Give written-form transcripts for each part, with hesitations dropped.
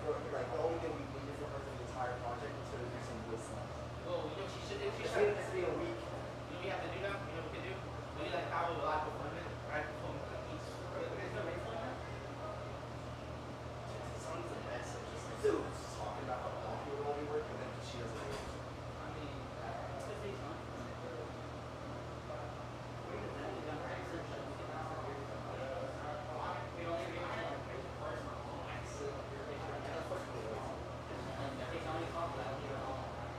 for like the only thing we needed for her for the entire project was to do some wood stuff. Well, you know what she should do? She It's should. been a week. You know what we have to do now? You know what we can do? We need like have a live performance, right? Perform like each. There's no race like that. Sounds the best. It's just like, dude, just talking about how long people will only work, and then she doesn't do it. I mean, it's the face, huh?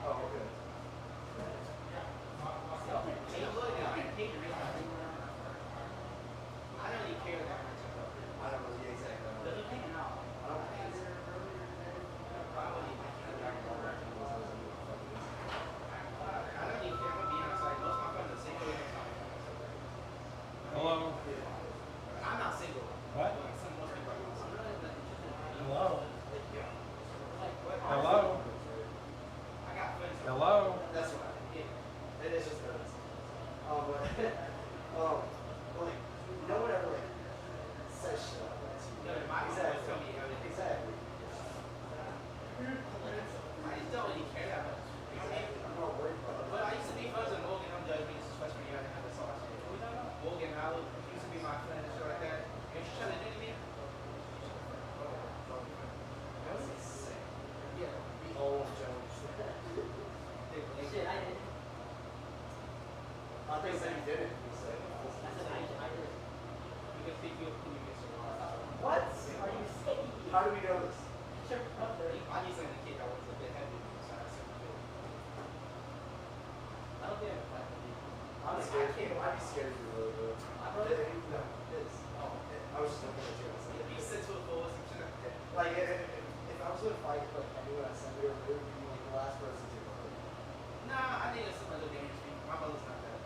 Oh, okay. I don't really care that much about it. I don't really exactly. Does it take out? I don't think it's. I don't really care. I'm gonna be honest. Like most of my friends are single. Hello. I'm not single. What? Like some most people are. I'm really not interested in Hello. like what? Hello. I got friends. Hello. That's what I think. It is just nuts. But like, no one ever like says shit like that to you. No, my mom always tell me everything. Exactly. I just don't really care that much. You know what I mean? I'm not worried about it. But I used to be friends with Morgan. I'm judging me. This is freshman year. I didn't have this all shit. Morgan, I used to be my friend and shit like that. And she's trying to do to me. That's insane. Yeah. We all Jones. Shit, I did. I think that you did it. You said. I said I did. Because they feel cool. What? Are you sick? How do we know this? Sure, I used to indicate I was a bit heavy. So I said, I don't think I can fight with you. I'm scared. I'd be scared of you really, bro. No, this. Oh, I was just looking at you. If you sit to a full, some shit like that. Like, if I was gonna fight like anyone I said, it would be like the last person to go. Nah, I think it's some other dangerous people. My brother's not that.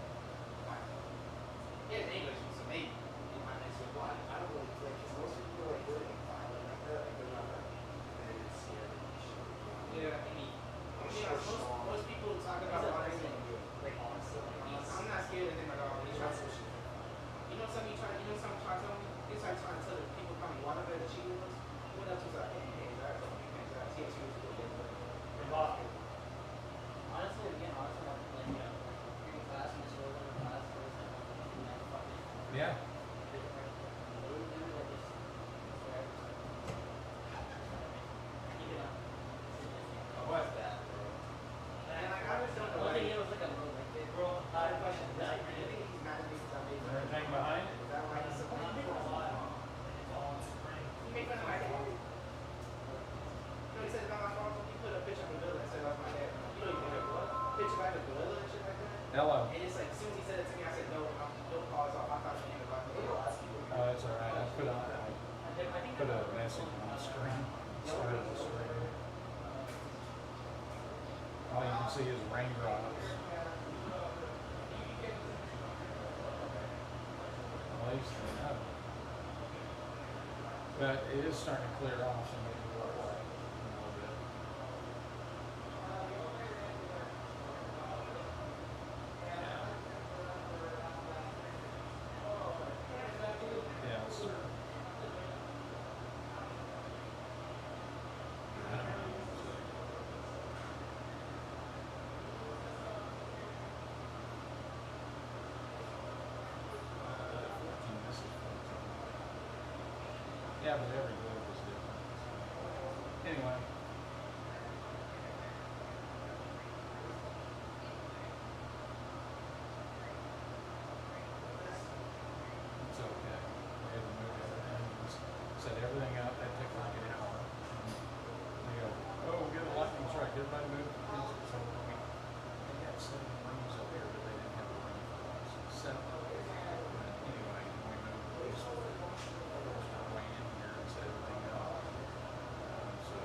Yeah, English, so maybe. In my next week. Why? I don't really think, because most people like really violent like that, like they're not that. They're scared of shit. Yeah, I mean, most people talk about violence. Like, honestly. I'm not scared of them at all. They try to, you know something try to tell me? They try to tell the people coming water better than she was. What else was that? Hey, that's what you think that. She was a little bit. Honestly, again, like, you know, you're in class and it's over in class, Yeah. What? And like, I just don't know. I think it was like a little like, bro, I have a question. I think he's mad at me because I made fun of him. Everything behind? Is that why he's so mad? He made fun of my dad. You know, he said about my phone, he put a picture of the gorilla and said that's my dad. You know, you made a what? Picture like a gorilla and shit like that. Hello. And it's like, as soon as he said it to me, I said, no, no calls off. I thought you knew about me. Oh, that's all right. I put a message on the screen. Started the screen. All you can see is raindrops. At least they know. But it is starting to clear off, so maybe we'll play a little bit. Yeah, it's yeah, but every group is different. Anyway. It's okay. We had to move everything. Set everything up. That took like an hour. They go, oh, we'll get a lightning strike. Everybody move. So they got 7 rooms up here, but they didn't have a room for us. 7. Anyway, we moved way in here and set everything up. So.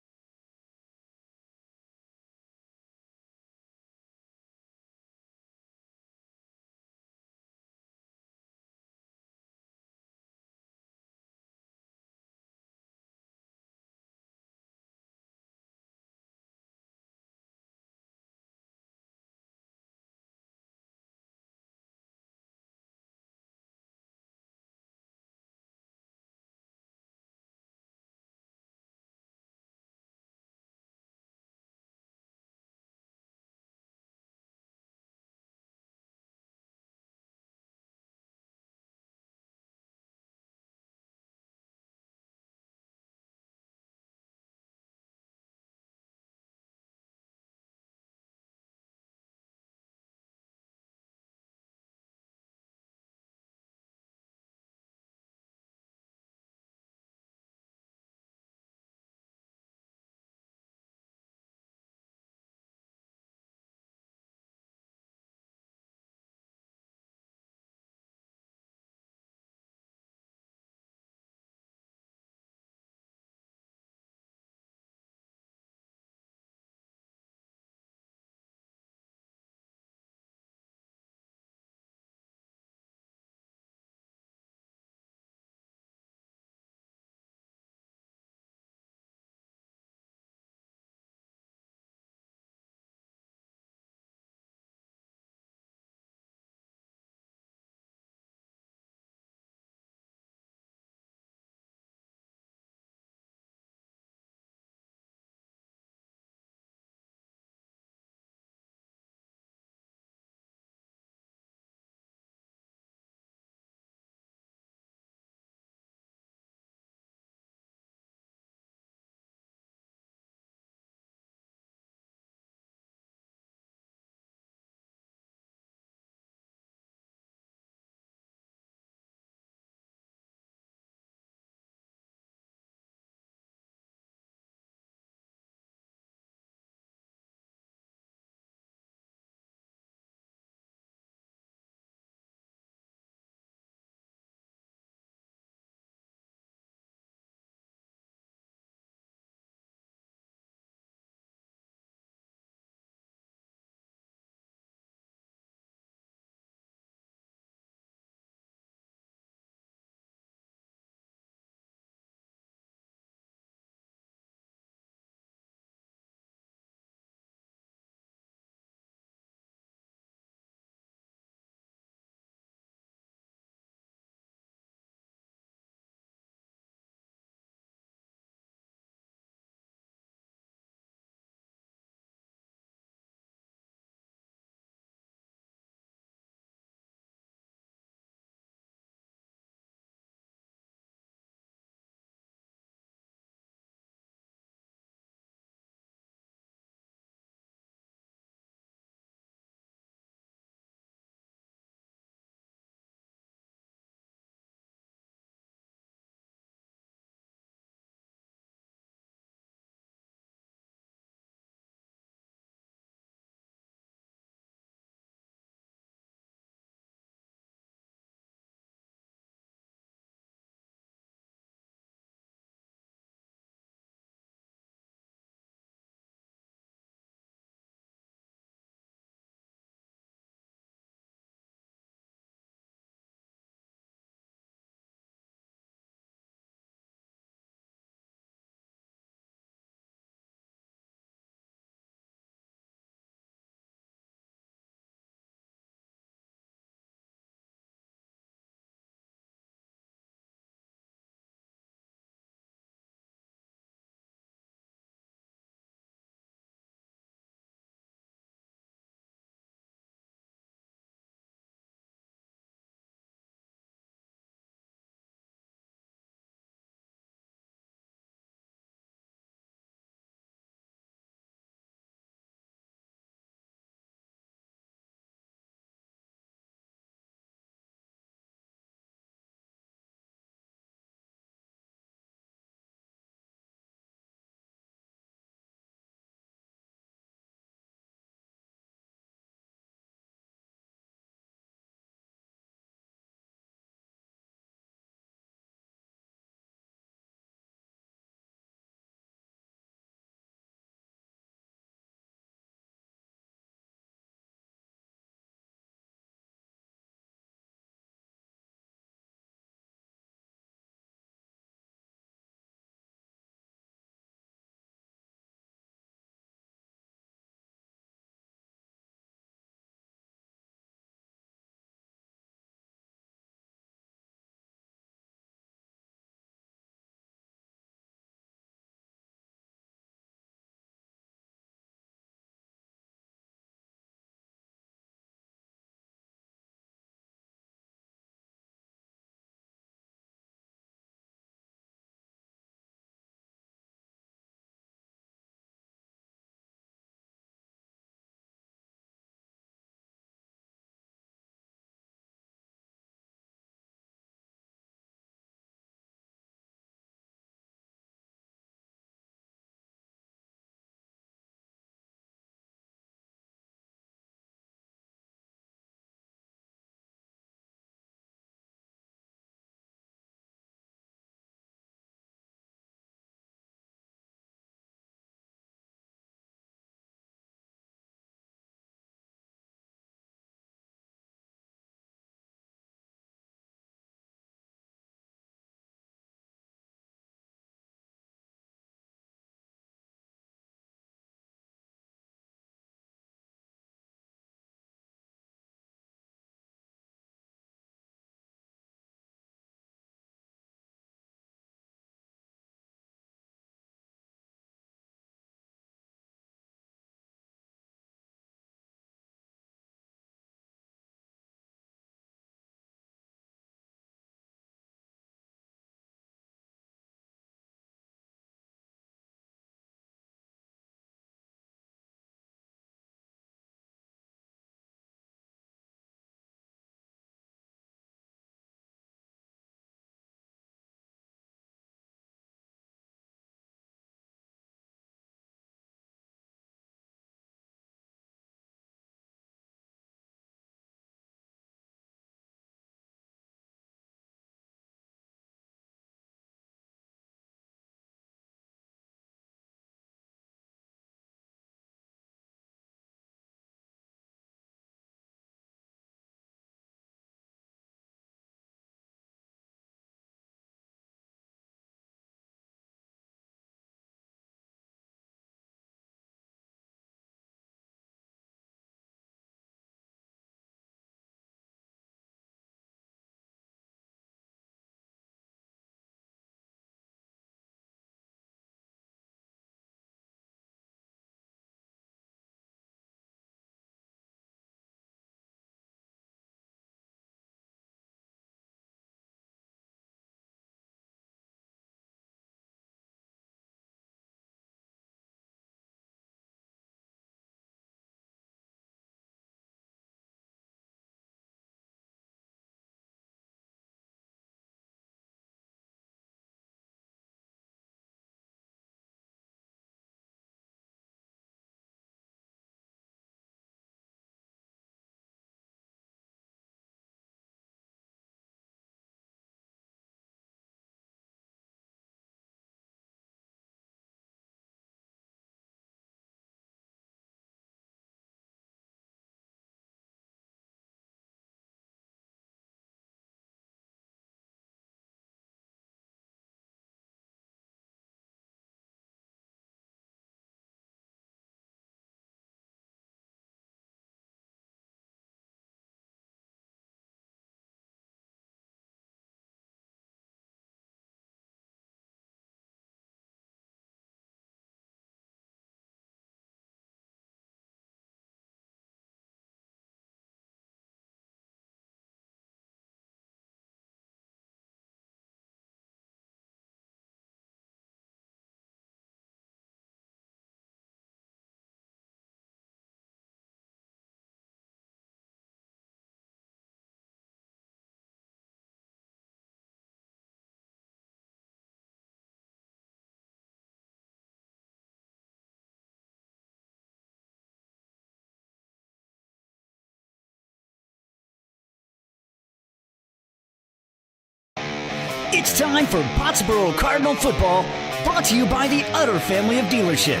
It's time for Pottsboro Cardinal football, brought to you by the Utter family of dealerships.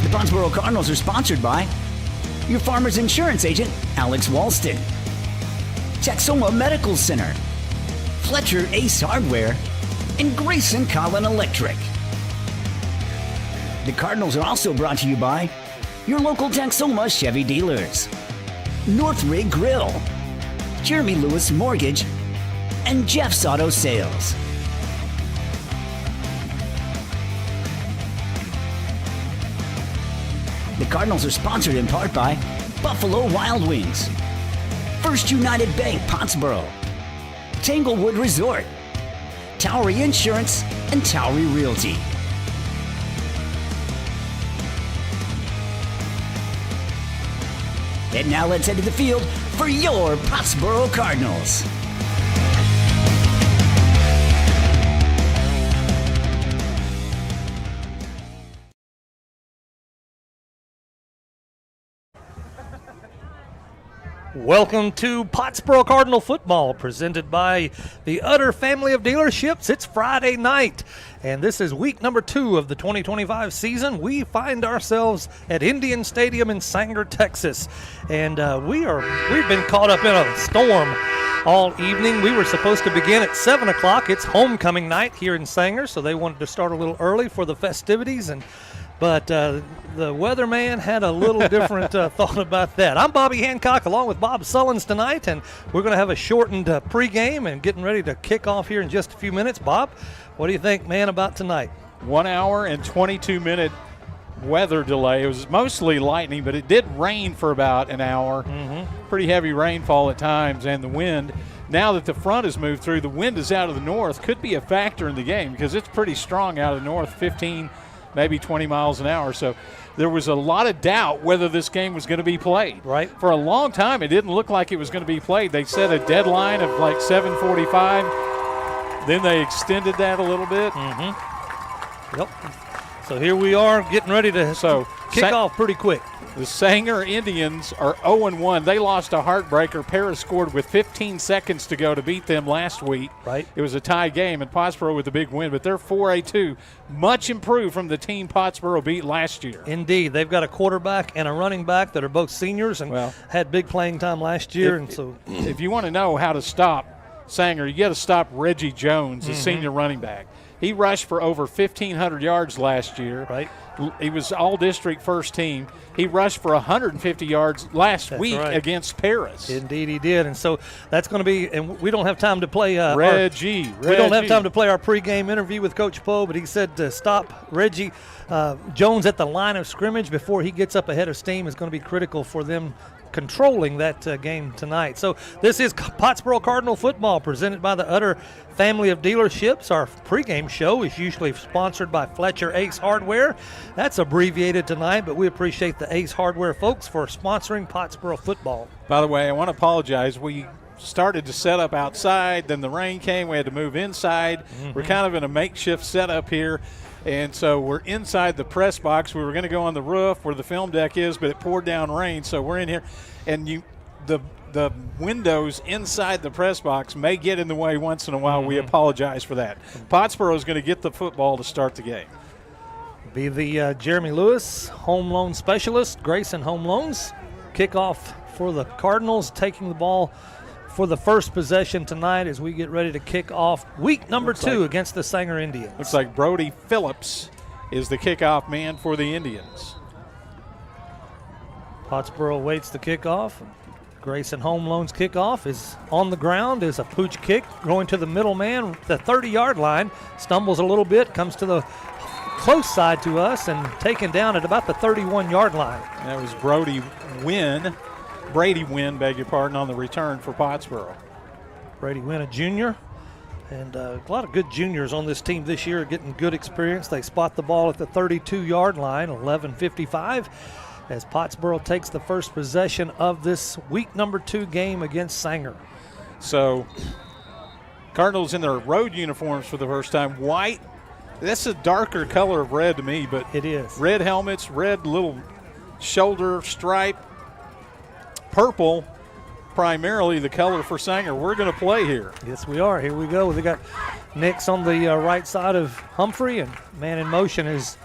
The Pottsboro Cardinals are sponsored by your farmer's insurance agent, Alex Walston, Texoma Medical Center, Fletcher Ace Hardware, and Grayson Collin Electric. The Cardinals are also brought to you by your local Texoma Chevy dealers, North Rig Grill, Jeremy Lewis Mortgage, and Jeff's Auto Sales. The Cardinals are sponsored in part by Buffalo Wild Wings, First United Bank Pottsboro, Tanglewood Resort, Towery Insurance, and Towery Realty. And now let's head to the field for your Pottsboro Cardinals. Welcome to Pottsboro Cardinal football, presented by the Utter family of dealerships. It's Friday night, and this is week number 2 of the 2025 season. We find ourselves at Indian Stadium in Sanger, Texas, and we've been caught up in a storm all evening. We were supposed to begin at 7 o'clock. It's homecoming night here in Sanger, so they wanted to start a little early for the festivities, but the weatherman had a little different thought about that. I'm Bobby Hancock along with Bob Sullins tonight, and we're going to have a shortened pregame and getting ready to kick off here in just a few minutes. Bob, what do you think, man, about tonight? 1 hour and 22-minute weather delay. It was mostly lightning, but it did rain for about an hour. Pretty heavy rainfall at times, and the wind. Now that the front has moved through, the wind is out of the north. Could be a factor in the game because it's pretty strong out of the north, 15 maybe 20 miles an hour. So there was a lot of doubt whether this game was going to be played. Right. For a long time, it didn't look like it was going to be played. They set a deadline of like 7:45. Then they extended that a little bit. Yep. So here we are getting ready to kick off pretty quick. The Sanger Indians are 0-1. They lost a heartbreaker. Paris scored with 15 seconds to go to beat them last week. Right. It was a tie game, and Pottsboro with a big win, but they're 4-2. Much improved from the team Pottsboro beat last year. Indeed. They've got a quarterback and a running back that are both seniors and had big playing time last year. If you want to know how to stop Sanger, you got to stop Reggie Jones, the senior running back. He rushed for over 1,500 yards last year. Right. He was all-district first team. He rushed for 150 yards last week against Paris. Indeed, he did. And so that's going to be – and we don't have time to play Reggie. We don't have time to play our pregame interview with Coach Poe, but he said to stop Reggie Jones at the line of scrimmage before he gets up ahead of steam is going to be critical for them controlling that game tonight. So this is Pottsboro Cardinal football presented by the Utter family of dealerships. Our pregame show is usually sponsored by Fletcher Ace Hardware. That's abbreviated tonight, but we appreciate the Ace Hardware folks for sponsoring Pottsboro football. By the way, I want to apologize. We started to set up outside, then the rain came. We had to move inside. We're kind of in a makeshift setup here. And so we're inside the press box. We were going to go on the roof where the film deck is, but it poured down rain. So we're in here. And the windows inside the press box may get in the way once in a while. We apologize for that. Pottsboro is going to get the football to start the game. Be the Jeremy Lewis home loan specialist, Grayson Home Loans. Kickoff for the Cardinals, taking the ball for the first possession tonight as we get ready to kick off week number 2 against the Sanger Indians. Looks like Brody Phillips is the kickoff man for the Indians. Pottsboro waits the kickoff. Grayson Home Loans kickoff is on the ground, is a pooch kick going to the middle man, the 30-yard line, stumbles a little bit, comes to the close side to us and taken down at about the 31-yard line. That was Brady Wynn, beg your pardon, on the return for Pottsboro. Brady Wynn, a junior, and a lot of good juniors on this team this year, getting good experience. They spot the ball at the 32-yard line, 11:55, as Pottsboro takes the first possession of this week number 2 game against Sanger. So Cardinals in their road uniforms for the first time. White, that's a darker color of red to me, but it is. Red helmets, red little shoulder stripe, purple primarily the color for Sanger. We're going to play here. Yes, we are. Here we go. They got Nix on the right side of Humphrey, and man in motion is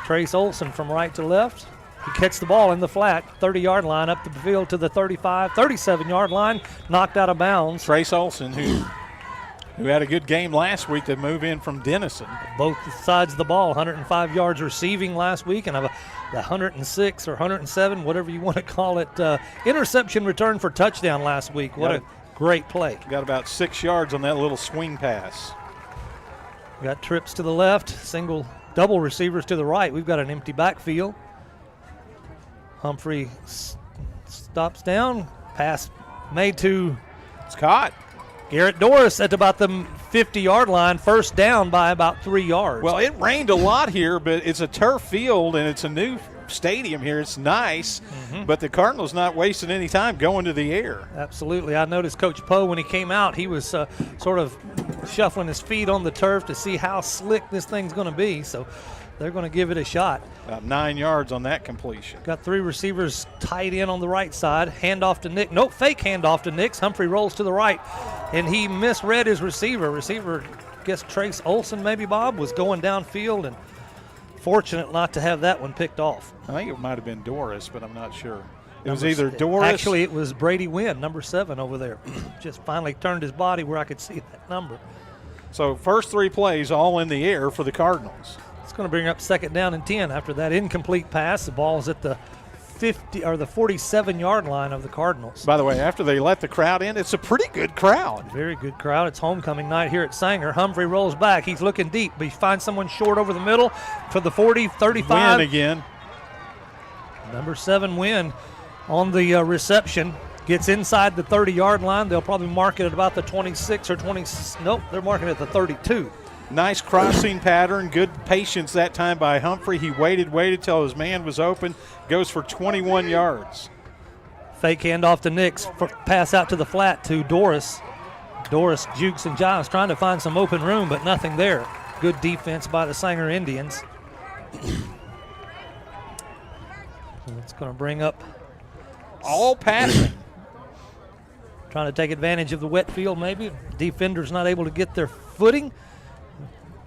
Trace Olson from right to left. He catches the ball in the flat, 30-yard line, up the field to the 35, 37-yard line, knocked out of bounds. Trace Olson, who had a good game last week to move in from Denison. Both sides of the ball, 105 yards receiving last week, and the 106 or 107, whatever you want to call it, interception return for touchdown last week. What a great play. Got about 6 yards on that little swing pass. Got trips to the left, double receivers to the right. We've got an empty backfield. Humphrey stops down, pass made to It's caught. Garrett Doris at about the 50-yard line, first down by about 3 yards. Well, it rained a lot here, but it's a turf field and it's a new stadium here. It's nice, but the Cardinals not wasting any time going to the air. Absolutely. I noticed Coach Poe, when he came out, he was sort of shuffling his feet on the turf to see how slick this thing's going to be. So they're going to give it a shot. About 9 yards on that completion. Got three receivers tight in on the right side. Handoff to Nick. Nope, fake handoff to Nix. Humphrey rolls to the right, and he misread his receiver. Receiver, I guess Trace Olson maybe, Bob, was going downfield, and fortunate not to have that one picked off. I think it might have been Doris, but I'm not sure. It was either Doris. Actually, it was Brady Wynn, number 7 over there. Just finally turned his body where I could see that number. So first 3 plays all in the air for the Cardinals. It's going to bring up 2nd down and 10 after that incomplete pass. The ball's at the 50 or the 47-yard line of the Cardinals. By the way, after they let the crowd in, it's a pretty good crowd. Very good crowd. It's homecoming night here at Sanger. Humphrey rolls back. He's looking deep, but he finds someone short over the middle for the 40, 35. Win again. Number 7 Win on the reception. Gets inside the 30-yard line. They'll probably mark it at about the 26 or 20. Nope, they're marking it at the 32. Nice crossing pattern. Good patience that time by Humphrey. He waited till his man was open. Goes for 21 yards. Fake handoff to Nix. Pass out to the flat to Doris. Doris jukes and jives, trying to find some open room, but nothing there. Good defense by the Sanger Indians. It's going to bring up all passing. Trying to take advantage of the wet field maybe. Defenders not able to get their footing.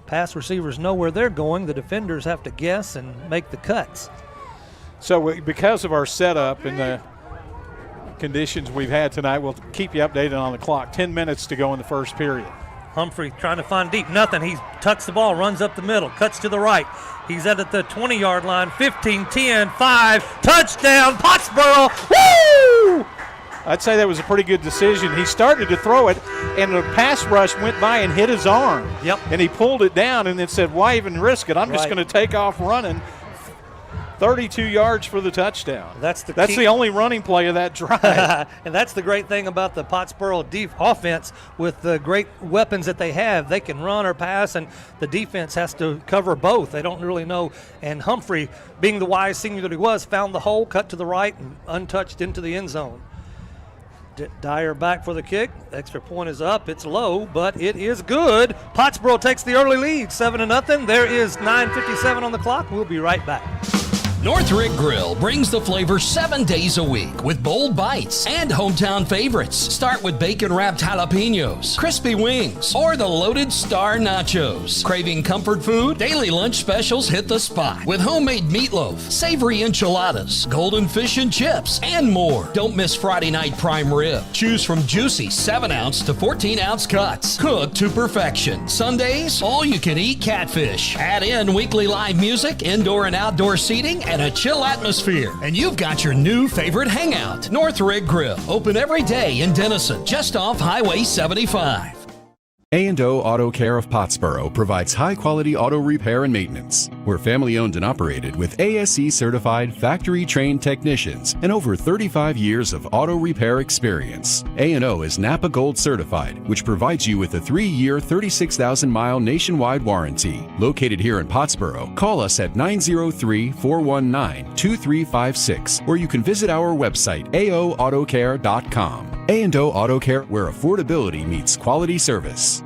Pass receivers know where they're going. The defenders have to guess and make the cuts. So because of our setup and the conditions we've had tonight, we'll keep you updated on the clock. 10 minutes to go in the first period. Humphrey trying to find deep. Nothing. He tucks the ball, runs up the middle, cuts to the right. He's at the 20-yard line. 15, 10, 5. Touchdown, Pottsboro. Woo! I'd say that was a pretty good decision. He started to throw it, and the pass rush went by and hit his arm. Yep. And he pulled it down and then said, why even risk it? I'm just going to take off running. 32 yards for the touchdown. That's the only running play of that drive. And that's the great thing about the Pottsboro offense with the great weapons that they have. They can run or pass, and the defense has to cover both. They don't really know. And Humphrey, being the wise senior that he was, found the hole, cut to the right, and untouched into the end zone. Dyer back for the kick. Extra point is up. It's low, but it is good. Pottsboro takes the early lead, 7-0. There is 9:57 on the clock. We'll be right back. Northrick Grill brings the flavor 7 days a week with bold bites and hometown favorites. Start with bacon-wrapped jalapenos, crispy wings, or the loaded star nachos. Craving comfort food? Daily lunch specials hit the spot with homemade meatloaf, savory enchiladas, golden fish and chips, and more. Don't miss Friday night prime rib. Choose from juicy 7-ounce to 14-ounce cuts, cooked to perfection. Sundays, all-you-can-eat catfish. Add in weekly live music, indoor and outdoor seating, and a chill atmosphere. And you've got your new favorite hangout, Northrick Grill. Open every day in Denison, just off Highway 75. A&O Auto Care of Pottsboro provides high-quality auto repair and maintenance. We're family-owned and operated with ASE-certified, factory-trained technicians and over 35 years of auto repair experience. A&O is Napa Gold certified, which provides you with a 3-year, 36,000-mile nationwide warranty. Located here in Pottsboro, call us at 903-419-2356, or you can visit our website, aoautocare.com. A&O Auto Care, where affordability meets quality service.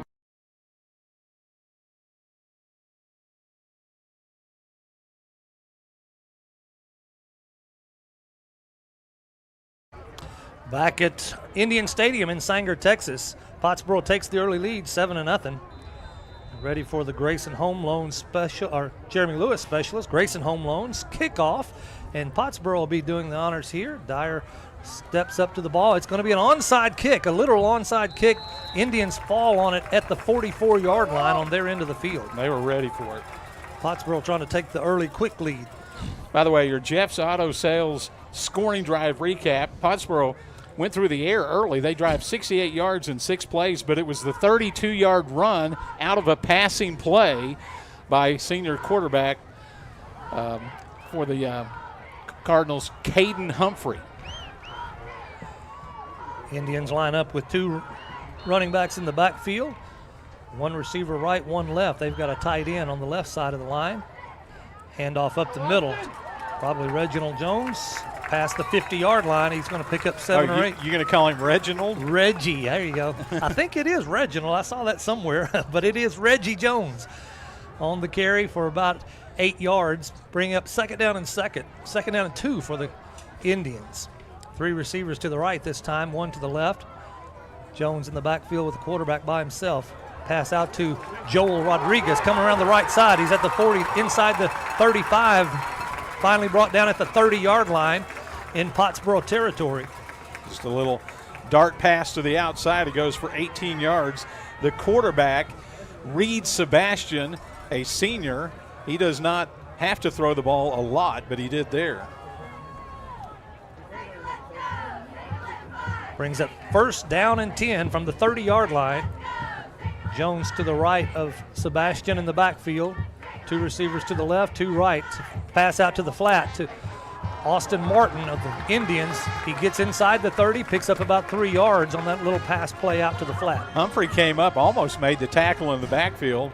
Back at Indian Stadium in Sanger, Texas, Pottsboro takes the early lead, 7-0. Ready for the Grayson Home Loan special, or Jeremy Lewis specialist, Grayson Home Loans kickoff, and Pottsboro will be doing the honors here. Dyer steps up to the ball. It's going to be an onside kick, a literal onside kick. Indians fall on it at the 44-yard line on their end of the field. They were ready for it. Pottsboro trying to take the early quick lead. By the way, your Jeff's Auto Sales scoring drive recap. Pottsboro went through the air early. They drive 68 yards in 6 plays, but it was the 32-yard run out of a passing play by senior quarterback for the Cardinals, Caden Humphrey. Indians line up with 2 running backs in the backfield. 1 receiver right, 1 left. They've got a tight end on the left side of the line. Handoff up the middle. Probably Reginald Jones. Past the 50-yard line, he's going to pick up 7 or 8. You're going to call him Reginald? Reggie, there you go. I think it is Reginald. I saw that somewhere, but it is Reggie Jones on the carry for about 8 yards. Bring up second down and 2 for the Indians. 3 receivers to the right this time, 1 to the left. Jones in the backfield with the quarterback by himself. Pass out to Joel Rodriguez coming around the right side. He's at the 40, inside the 35. Finally brought down at the 30-yard line in Pottsboro territory. Just a little dart pass to the outside. It goes for 18 yards. The quarterback, Reed Sebastian, a senior, he does not have to throw the ball a lot, but he did there. Brings up first down and 10 from the 30-yard line. Jones to the right of Sebastian in the backfield. 2 receivers to the left, 2 right. Pass out to the flat to Austin Martin of the Indians. He gets inside the 30, picks up about 3 yards on that little pass play out to the flat. Humphrey came up, almost made the tackle in the backfield,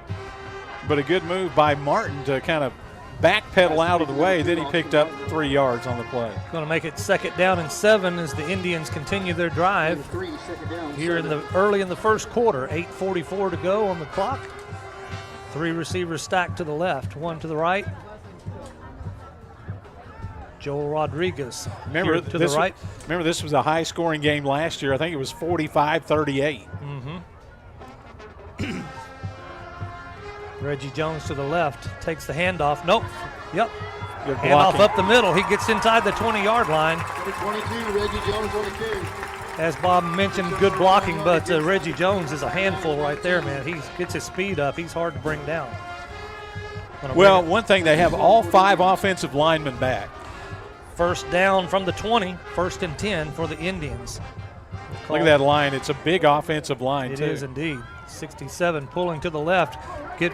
but a good move by Martin to kind of backpedal out of the way. Then he picked up 3 yards on the play. Going to make it second down and 7 as the Indians continue their drive here early in the first quarter. 8:44 to go on the clock. 3 receivers stacked to the left, 1 to the right. Joel Rodriguez remember to the right. Remember, this was a high-scoring game last year. I think it was 45-38. Reggie Jones to the left, takes the handoff. Nope. Yep. Good handoff blocking. up the middle. He gets inside the 20-yard line. Number 22, Reggie Jones on the carry. As Bob mentioned, good blocking, but Reggie Jones is a handful right there, man. He gets his speed up. He's hard to bring down. Well, one thing, they have all 5 offensive linemen back. First down from the 20, 1st and 10 for the Indians. Look at that line. It's a big offensive line, too. It is indeed. 67 pulling to the left.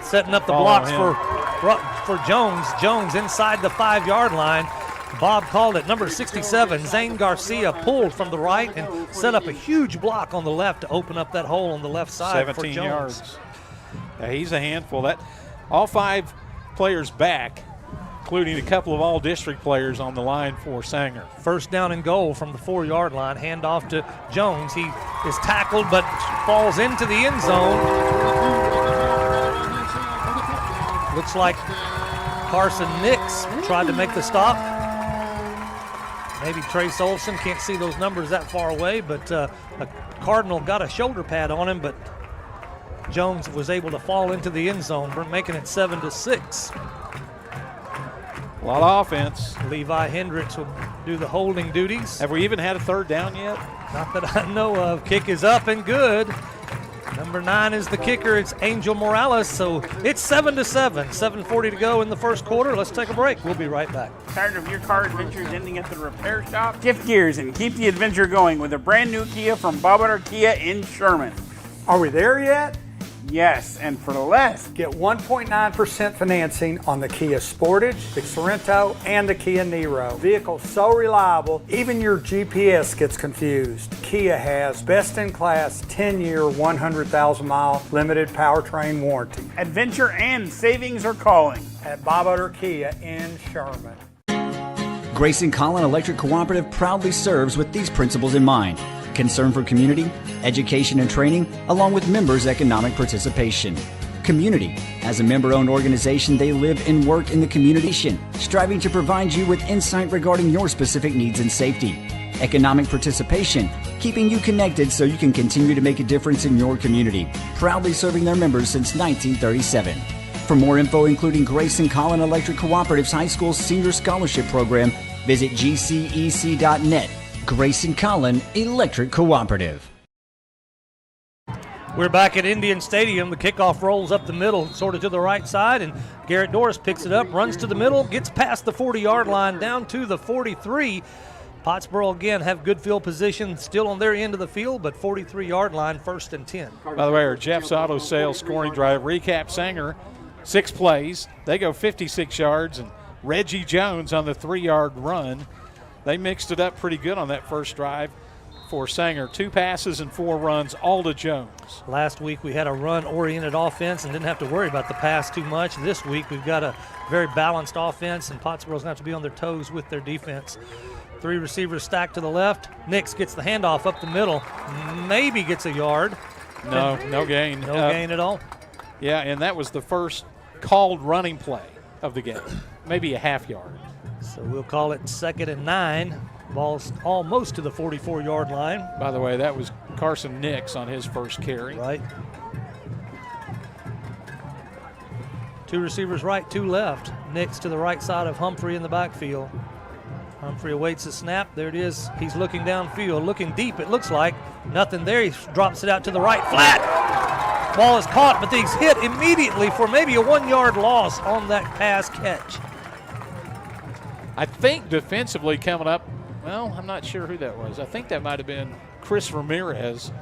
Setting up the blocks for Jones. Jones inside the 5-yard line. Bob called it. Number 67, Zane Garcia, pulled from the right and set up a huge block on the left to open up that hole on the left side for 17 Jones. yards. Yeah, he's a handful. All 5 players back, including a couple of all-district players on the line for Sanger. First down and goal from the 4-yard line. Handoff to Jones. He is tackled but falls into the end zone. Looks like Carson Nix tried to make the stop. Maybe Trace Olson, can't see those numbers that far away, but a Cardinal got a shoulder pad on him, but Jones was able to fall into the end zone, making it 7-6. A lot of offense. Levi Hendricks will do the holding duties. Have we even had a 3rd down yet? Not that I know of. Kick is up and good. Number 9 is the kicker. It's Angel Morales. So it's 7-7. 7:40 to go in the first quarter. Let's take a break. We'll be right back. Tired of your car adventures ending at the repair shop? Shift gears and keep the adventure going with a brand new Kia from Bob Utter Kia in Sherman. Are we there yet? Yes, and for less. Get 1.9% financing on the Kia Sportage, the Sorento, and the Kia Niro. Vehicles so reliable, even your GPS gets confused. Kia has best-in-class 10-year, 100,000-mile limited powertrain warranty. Adventure and savings are calling. At Bob Utter Kia in Sherman. Grayson Collin Electric Cooperative proudly serves with these principles in mind. Concern for community, education and training, along with members' economic participation. Community. As a member-owned organization, they live and work in the community, striving to provide you with insight regarding your specific needs and safety. economic participation, keeping you connected so you can continue to make a difference in your community. Proudly serving their members since 1937. For more info, including Grace and Collin Electric Cooperative's High School Senior Scholarship Program, visit gcec.net. Grace and Collin Electric Cooperative. We're back at Indian Stadium. The kickoff rolls up the middle, sort of to the right side, and Garrett Doris picks it up, runs to the middle, gets past the 40-yard line, down to the 43. Pottsboro again have good field position, still on their end of the field, but 43-yard line, 1st and 10. By the way, our Jeff's Auto Sales scoring drive recap, Sanger, 6 plays. They go 56 yards, and Reggie Jones on the 3-yard run. They mixed it up pretty good on that first drive for Sanger. 2 passes and 4 runs, all to Jones. Last week we had a run-oriented offense and didn't have to worry about the pass too much. This week we've got a very balanced offense, and Pottsboro's going to have to be on their toes with their defense. 3 receivers stacked to the left. Nix gets the handoff up the middle, maybe gets a yard. No gain. No gain at all. Yeah, and that was the first called running play of the game, maybe a half yard. So we'll call it 2nd and 9. Ball's almost to the 44-yard line. By the way, that was Carson Nix on his first carry. Right. 2 receivers right, 2 left. Nix to the right side of Humphrey in the backfield. Humphrey awaits the snap. There it is. He's looking downfield, looking deep, it looks like. Nothing there. He drops it out to the right. Flat. Ball is caught, but he's hit immediately for maybe a 1-yard loss on that pass catch. I think defensively coming up, well, I'm not sure who that was. I think that might have been Chris Ramirez.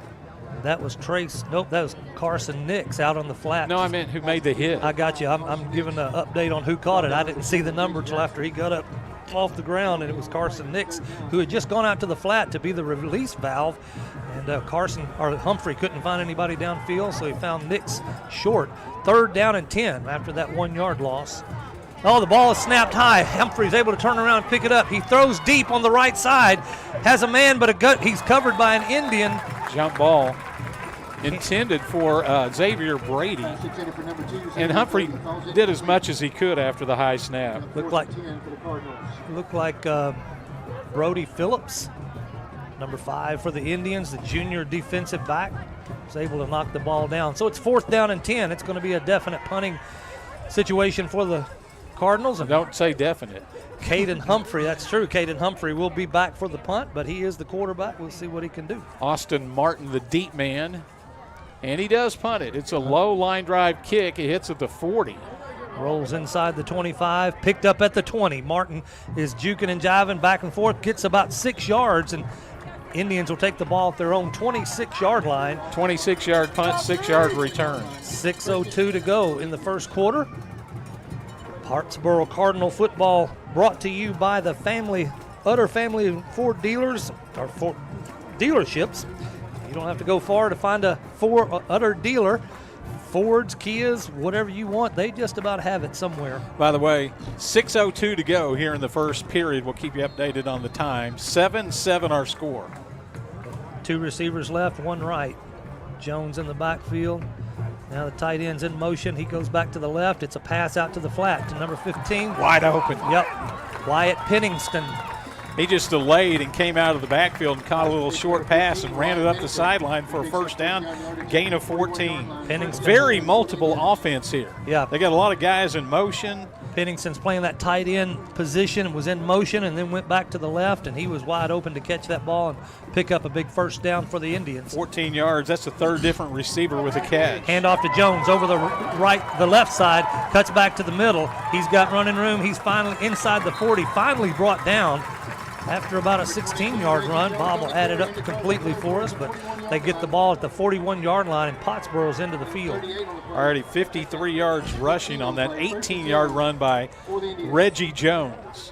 That was Trace. Nope, that was Carson Nix out on the flat. No, I meant who made the hit. I got you. I'm giving an update on who caught it. I didn't see the number until after he got up off the ground, and it was Carson Nix, who had just gone out to the flat to be the release valve. And Humphrey couldn't find anybody downfield, so he found Nix short. 3rd down and 10 after that 1-yard loss. Oh, the ball is snapped high. Humphrey's able to turn around and pick it up. He throws deep on the right side. Has a man, but he's covered by an Indian. Jump ball intended for Xavier Brady. And Humphrey did as much as he could after the high snap. Looked like Brody Phillips, number 5 for the Indians, the junior defensive back, was able to knock the ball down. So it's 4th down and 10. It's going to be a definite punting situation for the Cardinals. And don't say definite. Caden Humphrey, that's true. Caden Humphrey will be back for the punt, but he is the quarterback. We'll see what he can do. Austin Martin, the deep man, and he does punt it. It's a low line drive kick. It hits at the 40. Rolls inside the 25, picked up at the 20. Martin is juking and jiving back and forth, gets about 6 yards, and Indians will take the ball at their own 26-yard line. 26-yard punt, 6-yard return. 6:02 to go in the first quarter. Pottsboro Cardinal football brought to you by the Utter family of Ford dealers, or Ford dealerships. You don't have to go far to find a Utter dealer. Fords, Kias, whatever you want, they just about have it somewhere. By the way, 6:02 to go here in the first period. We'll keep you updated on the time. 7-7 our score. 2 receivers left, 1 right. Jones in the backfield. Now the tight end's in motion. He goes back to the left. It's a pass out to the flat to number 15. Wide open. Yep. Wyatt Penningston. He just delayed and came out of the backfield and caught a little short pass and ran it up the sideline for a first down, gain of 14. Penningston. Very multiple offense here. Yeah. They got a lot of guys in motion. Penningston's playing that tight end position, was in motion, and then went back to the left, and he was wide open to catch that ball and pick up a big first down for the Indians. 14 yards. That's the 3rd different receiver with a catch. Hand off to Jones over the left side, cuts back to the middle. He's got running room. He's finally inside the 40, finally brought down. After about a 16-yard run, Bob will add it up completely for us, but they get the ball at the 41-yard line, and Pottsboro's into the field. Already 53 yards rushing on that 18-yard run by Reggie Jones.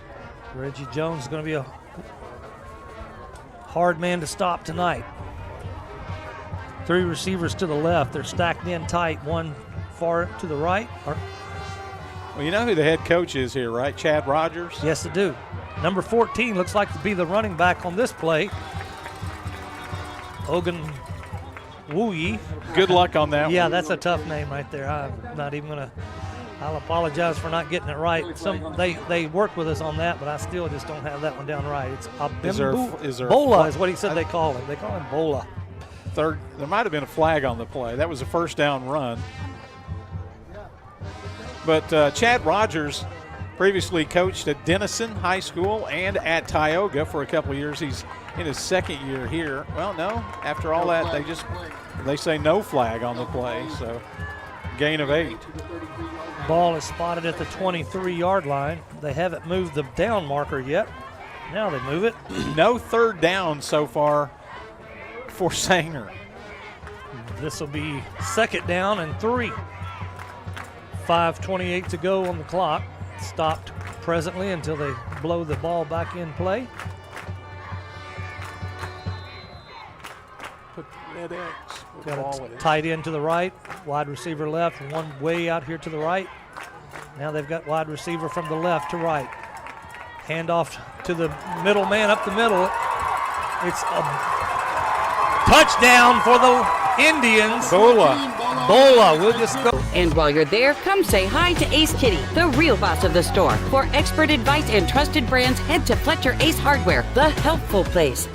Reggie Jones is going to be a hard man to stop tonight. 3 receivers to the left. They're stacked in tight, 1 far to the right. Well, you know who the head coach is here, right? Chad Rogers? Yes, I do. Number 14 looks like to be the running back on this play. Ogun Wuyi. Good luck on that one. Yeah, that's a tough name right there. I'm not even going to I'll apologize for not getting it right. They worked with us on that, but I still just don't have that one down right. It's Bola is what he said they call him. They call him Bola. There might have been a flag on the play. That was a first down run. But Chad Rogers previously coached at Denison High School and at Tioga for a couple of years. He's in his second year here. Well, no, after all that, they say no flag on the play, so gain of 8. Ball is spotted at the 23-yard line. They haven't moved the down marker yet. Now they move it. No third down so far for Sanger. This will be 2nd down and 3. 5:28 to go on the clock. Stopped presently until they blow the ball back in play. Put red X. Got a tight end to the right, wide receiver left, one way out here to the right. Now they've got wide receiver from the left to right. Handoff to the middle man up the middle. It's a touchdown for the Indians. Bola will just go. And while you're there, come say hi to Ace Kitty, the real boss of the store. For expert advice and trusted brands, head to Fletcher Ace Hardware, the helpful place.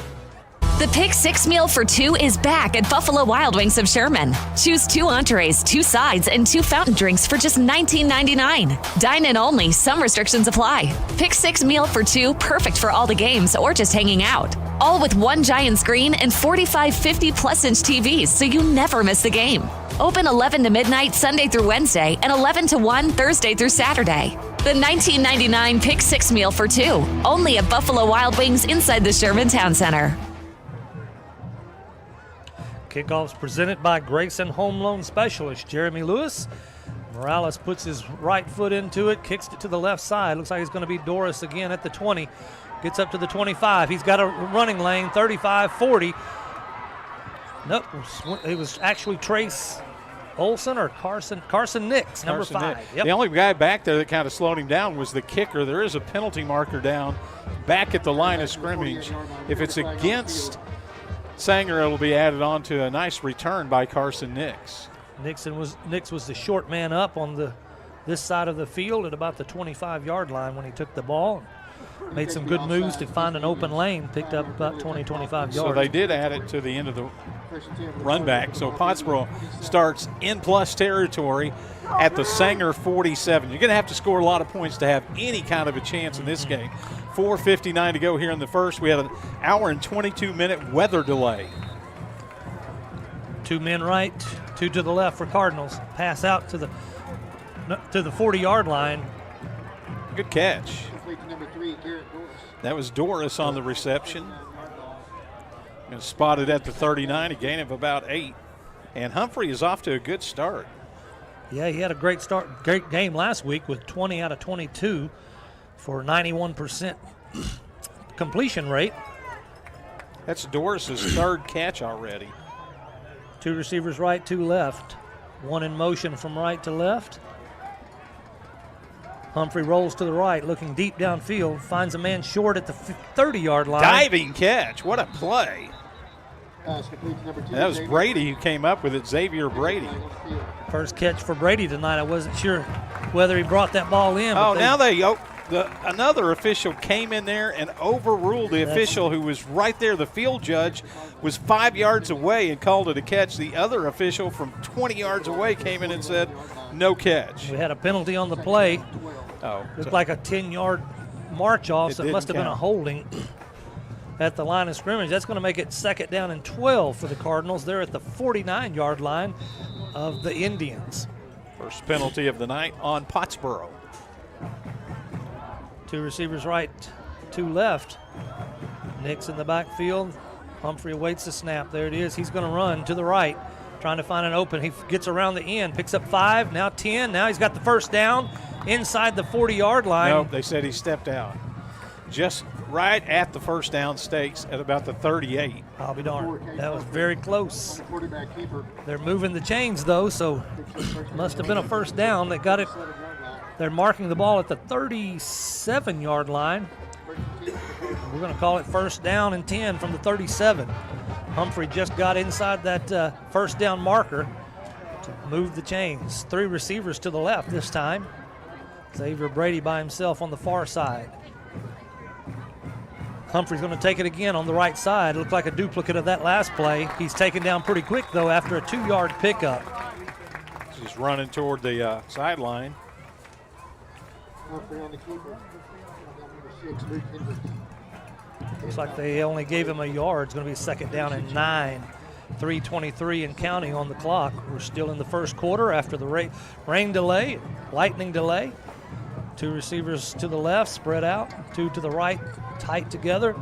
The Pick 6 meal for 2 is back at Buffalo Wild Wings of Sherman. Choose 2 entrees, 2 sides, and 2 fountain drinks for just $19.99. Dine in only. Some restrictions apply. Pick 6 meal for 2, perfect for all the games or just hanging out. All with 1 giant screen and 45 50-plus-inch TVs, so you never miss the game. Open 11 to midnight Sunday through Wednesday and 11 to 1 Thursday through Saturday. The $19.99 Pick 6 meal for 2, only at Buffalo Wild Wings inside the Sherman Town Center. Kickoffs presented by Grayson Home Loan Specialist Jeremy Lewis. Morales puts his right foot into it, kicks it to the left side. Looks like it's going to be Doris again at the 20. Gets up to the 25. He's got a running lane, 35, 40. Nope, it was actually Trace Olson or Carson Nix, number 5. Yep. The only guy back there that kind of slowed him down was the kicker. There is a penalty marker down back at the line of scrimmage. If it's against Sanger, it'll be added on to a nice return by Carson Nix. Nix was the short man up on this side of the field at about the 25-yard line when he took the ball. Made some good moves to find an open lane, picked up about 20, 25 yards. So they did add it to the end of the run back. So Pottsboro starts in plus territory at the Sanger 47. You're going to have to score a lot of points to have any kind of a chance in this game. 4:59 to go here in the first. We had an hour and 22-minute weather delay. 2 men right, 2 to the left for Cardinals. Pass out to the 40-yard line. Good catch. That was Doris on the reception. And spotted at the 39, a gain of about 8. And Humphrey is off to a good start. Yeah, he had a great game last week with 20 out of 22 for 91% completion rate. That's Doris's 3rd catch already. 2 receivers right, 2 left. 1 in motion from right to left. Humphrey rolls to the right, looking deep downfield, finds a man short at the 30-yard line. Diving catch, what a play. That was Brady who came up with it, Xavier Brady. First catch for Brady tonight. I wasn't sure whether he brought that ball in. Oh, another official came in there and overruled the official who was right there. The field judge was 5 yards away and called it a catch. The other official from 20 yards away came in and said, no catch. We had a penalty on the play. Oh, looked like a 10-yard march off, so it must have been a holding at the line of scrimmage. That's going to make it 2nd down and 12 for the Cardinals. They're at the 49-yard line of the Indians. First penalty of the night on Pottsboro. 2 receivers right, 2 left. Nix in the backfield. Humphrey awaits the snap. There it is. He's going to run to the right, trying to find an open. He gets around the end, picks up 5, now 10. Now he's got the first down inside the 40-yard line. Nope, they said he stepped out. Just right at the first down stakes at about the 38. I'll be darned. That was very close. They're moving the chains, though, so must have been a first down. They got it. They're marking the ball at the 37-yard line. We're going to call it 1st down and 10 from the 37. Humphrey just got inside that first down marker. to move the chains. 3 receivers to the left this time. Xavier Brady by himself on the far side. Humphrey's going to take it again on the right side. Looked like a duplicate of that last play. He's taken down pretty quick, though, after a 2-yard pickup. He's running toward the sideline. Looks like they only gave him a yard. It's going to be 2nd down and 9. 3:23 and counting on the clock. We're still in the first quarter after the rain delay, lightning delay. 2 receivers to the left, spread out. 2 to the right, tight together.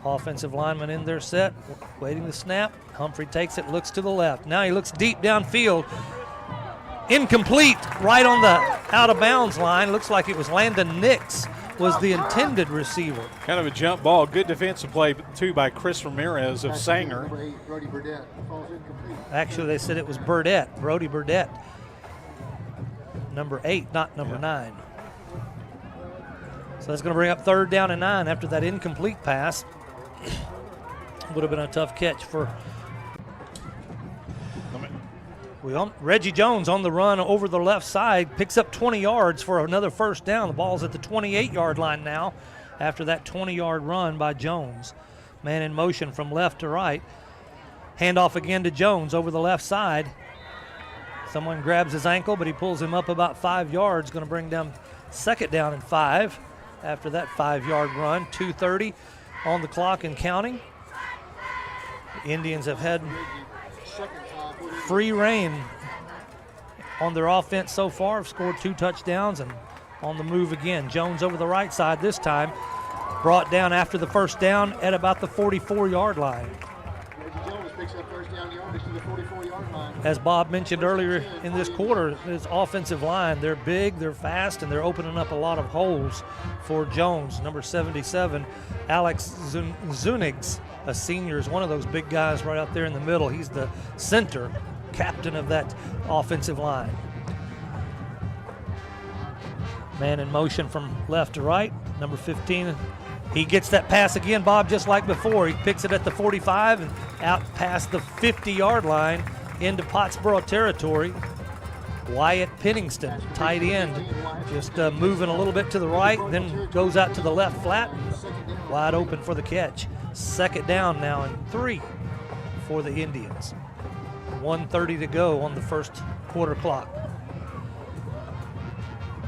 Offensive lineman in their set, waiting the snap. Humphrey takes it, looks to the left. Now he looks deep downfield. Incomplete, right on the out-of-bounds line. Looks like it was Landon Nix was the intended receiver. Kind of a jump ball. Good defensive play, too, by Chris Ramirez of Sanger. Actually, they said it was Burdette, Brody Burdette. Number 8, not number 9. So that's going to bring up 3rd down and 9 after that incomplete pass. Would have been a tough catch for Reggie Jones on the run over the left side, picks up 20 yards for another 1st down. The ball's at the 28-yard line now after that 20-yard run by Jones. Man in motion from left to right. Handoff again to Jones over the left side. Someone grabs his ankle, but he pulls him up about 5 yards. Going to bring down 2nd down and 5 after that 5-yard run. 2:30 on the clock and counting. The Indians have had free reign on their offense so far. Have scored 2 touchdowns and on the move again. Jones over the right side this time. Brought down after the 1st down at about the 44-yard line. Jones picks up 1st down yardage to the 44-yard line. As Bob mentioned earlier in this quarter, his offensive line, they're big, they're fast, and they're opening up a lot of holes for Jones. Number 77, Alex Zunigs, a senior, is one of those big guys right out there in the middle. He's the center, captain of that offensive line. Man in motion from left to right. Number 15, he gets that pass again, Bob, just like before. He picks it at the 45 and out past the 50-yard line into Pottsboro territory. Wyatt Penningston, tight end, just moving a little bit to the right, then goes out to the left flat, wide open for the catch. 2nd down now and 3 for the Indians. 1:30 to go on the 1st quarter clock.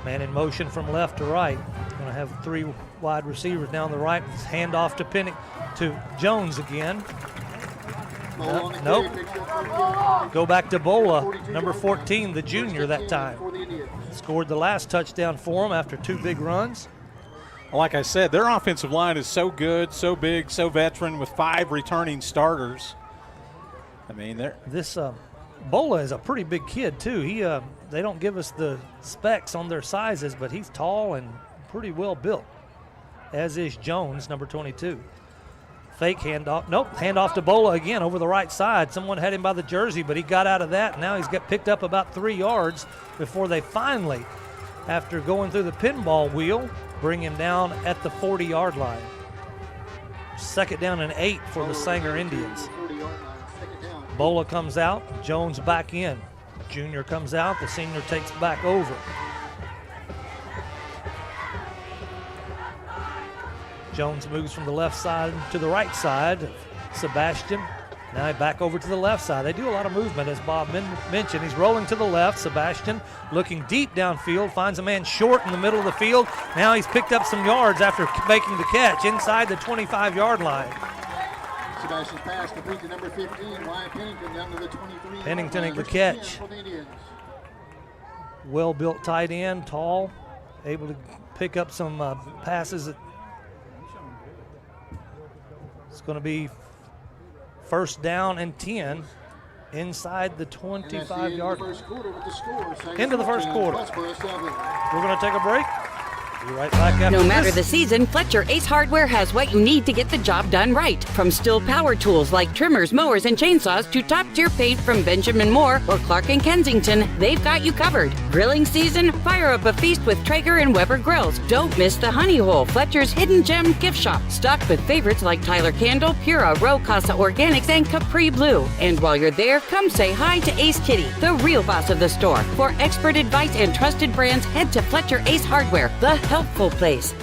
Man in motion from left to right. Going to have 3 wide receivers now on the right. Handoff to Jones again. Nope. Go back to Bola, number 14, the junior that time. Scored the last touchdown for him after 2 big runs. Like I said, their offensive line is so good, so big, so veteran with 5 returning starters. I mean, this Bola is a pretty big kid too. They don't give us the specs on their sizes, but he's tall and pretty well built, as is Jones, number 22. Fake handoff. Nope, handoff to Bola again over the right side. Someone had him by the jersey, but he got out of that. Now he's got picked up about 3 yards before they finally, after going through the pinball wheel, bring him down at the 40-yard line. 2nd down and 8 for the Sanger Indians. Bola comes out, Jones back in. Junior comes out, the senior takes back over. Jones moves from the left side to the right side. Sebastian, now back over to the left side. They do a lot of movement, as Bob mentioned. He's rolling to the left. Sebastian looking deep downfield, finds a man short in the middle of the field. Now he's picked up some yards after making the catch inside the 25-yard line. Sebastian's pass complete to number 15, Wyatt Pennington, down to the 23. Pennington at the catch. Well-built tight end, tall, able to pick up some passes. It's going to be 1st down and 10 inside the 25-yard line. Into the first quarter. We're going to take a break. Be right back after No matter this. the season, Fletcher Ace Hardware has what you need to get the job done right. From Stihl power tools like trimmers, mowers, and chainsaws to top-tier paint from Benjamin Moore or Clark & Kensington, they've got you covered. Grilling season? Fire up a feast with Traeger and Weber grills. Don't miss the Honey Hole, Fletcher's hidden gem gift shop, stocked with favorites like Tyler Candle, Pura, Row Casa Organics, and Capri Blue. And while you're there, come say hi to Ace Kitty, the real boss of the store. For expert advice and trusted brands, head to Fletcher Ace Hardware, the helpful place.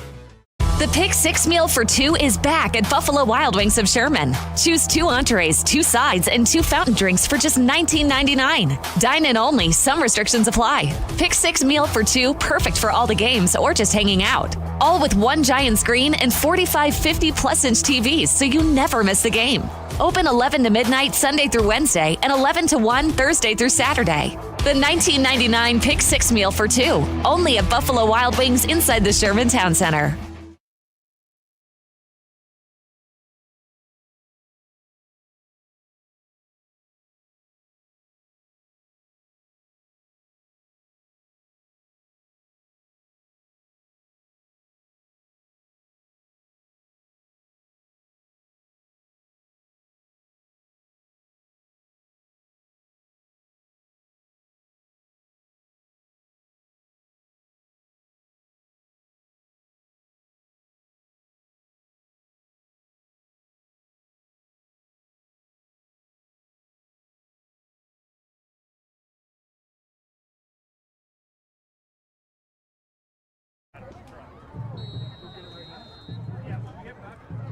The Pick 6 meal for 2 is back at Buffalo Wild Wings of Sherman. Choose 2 entrees, 2 sides, and 2 fountain drinks for just $19.99. Dine in only. Some restrictions apply. Pick 6 meal for 2, perfect for all the games or just hanging out. All with 1 giant screen and 45 50-plus-inch TVs, so you never miss the game. Open 11 to midnight Sunday through Wednesday and 11 to 1 Thursday through Saturday. The $19.99 Pick 6 meal for 2, only at Buffalo Wild Wings inside the Sherman Town Center.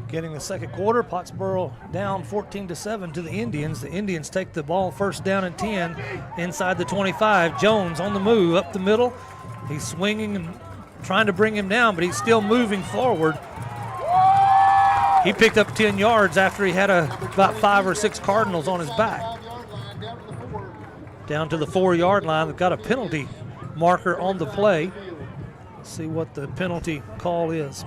Getting the second quarter, Pottsboro down 14-7 to the Indians. The Indians take the ball first down and 10 inside the 25. Jones on the move up the middle. He's swinging and trying to bring him down, but he's still moving forward. He picked up 10 yards after he had about 5 or 6 Cardinals on his back. Down to the 4-yard line. They've got a penalty marker on the play. Let's see what the penalty call is.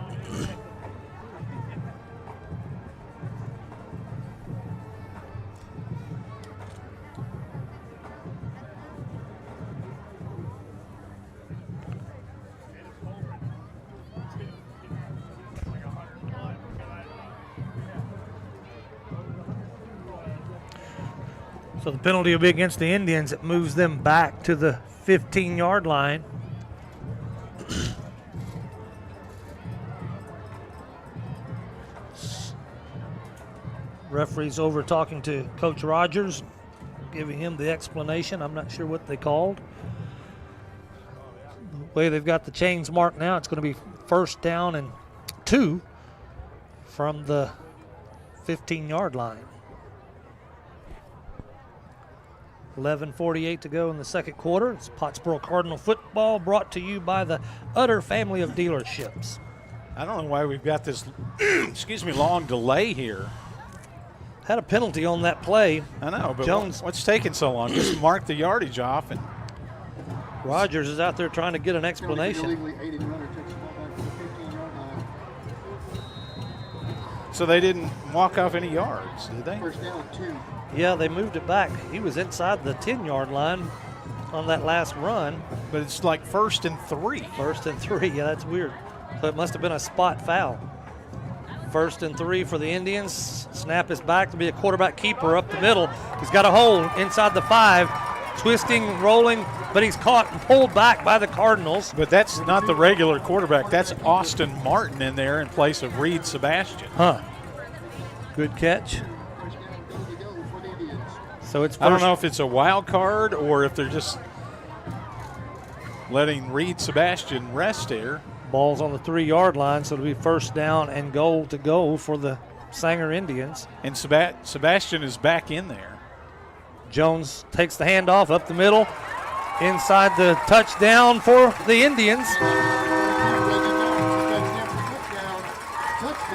So the penalty will be against the Indians. It moves them back to the 15-yard line. Referee's over talking to Coach Rogers, giving him the explanation. I'm not sure what they called. The way they've got the chains marked now, it's going to be first down and 2 from the 15-yard line. 11:48 to go in the second quarter. It's Pottsboro Cardinal football brought to you by the Utter family of dealerships. I don't know why we've got this, long delay here. Had a penalty on that play. I know, but Jones, what's taking so long? Just mark the yardage off. And Rogers is out there trying to get an explanation. So they didn't walk off any yards, did they? First down, 2. Yeah, they moved it back. He was inside the 10-yard line on that last run. But it's like 1st and 3. 1st and 3, yeah, that's weird. So it must have been a spot foul. 1st and 3 for the Indians. Snap is back to be a quarterback keeper up the middle. He's got a hole inside the 5, twisting, rolling, but he's caught and pulled back by the Cardinals. But that's not the regular quarterback. That's Austin Martin in there in place of Reed Sebastian. Huh. Good catch. So it's I don't know if it's a wild card or if they're just letting Reed Sebastian rest there. Ball's on the 3-yard line, so it'll be first down and goal to go for the Sanger Indians. And Sebastian is back in there. Jones takes the handoff up the middle, inside the touchdown for the Indians.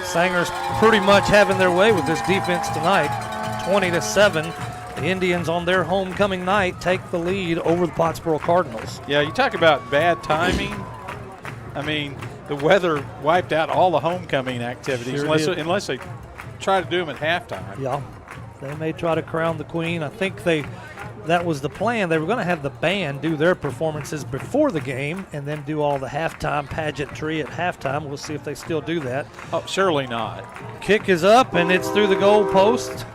Sanger's pretty much having their way with this defense tonight, 20-7. The Indians on their homecoming night take the lead over the Pottsboro Cardinals. Yeah, you talk about bad timing. I mean, the weather wiped out all the homecoming activities unless they try to do them at halftime. Yeah, they may try to crown the queen. I think they that was the plan. They were going to have the band do their performances before the game and then do all the halftime pageantry at halftime. We'll see if they still do that. Oh, surely not. Kick is up, and it's through the goal post.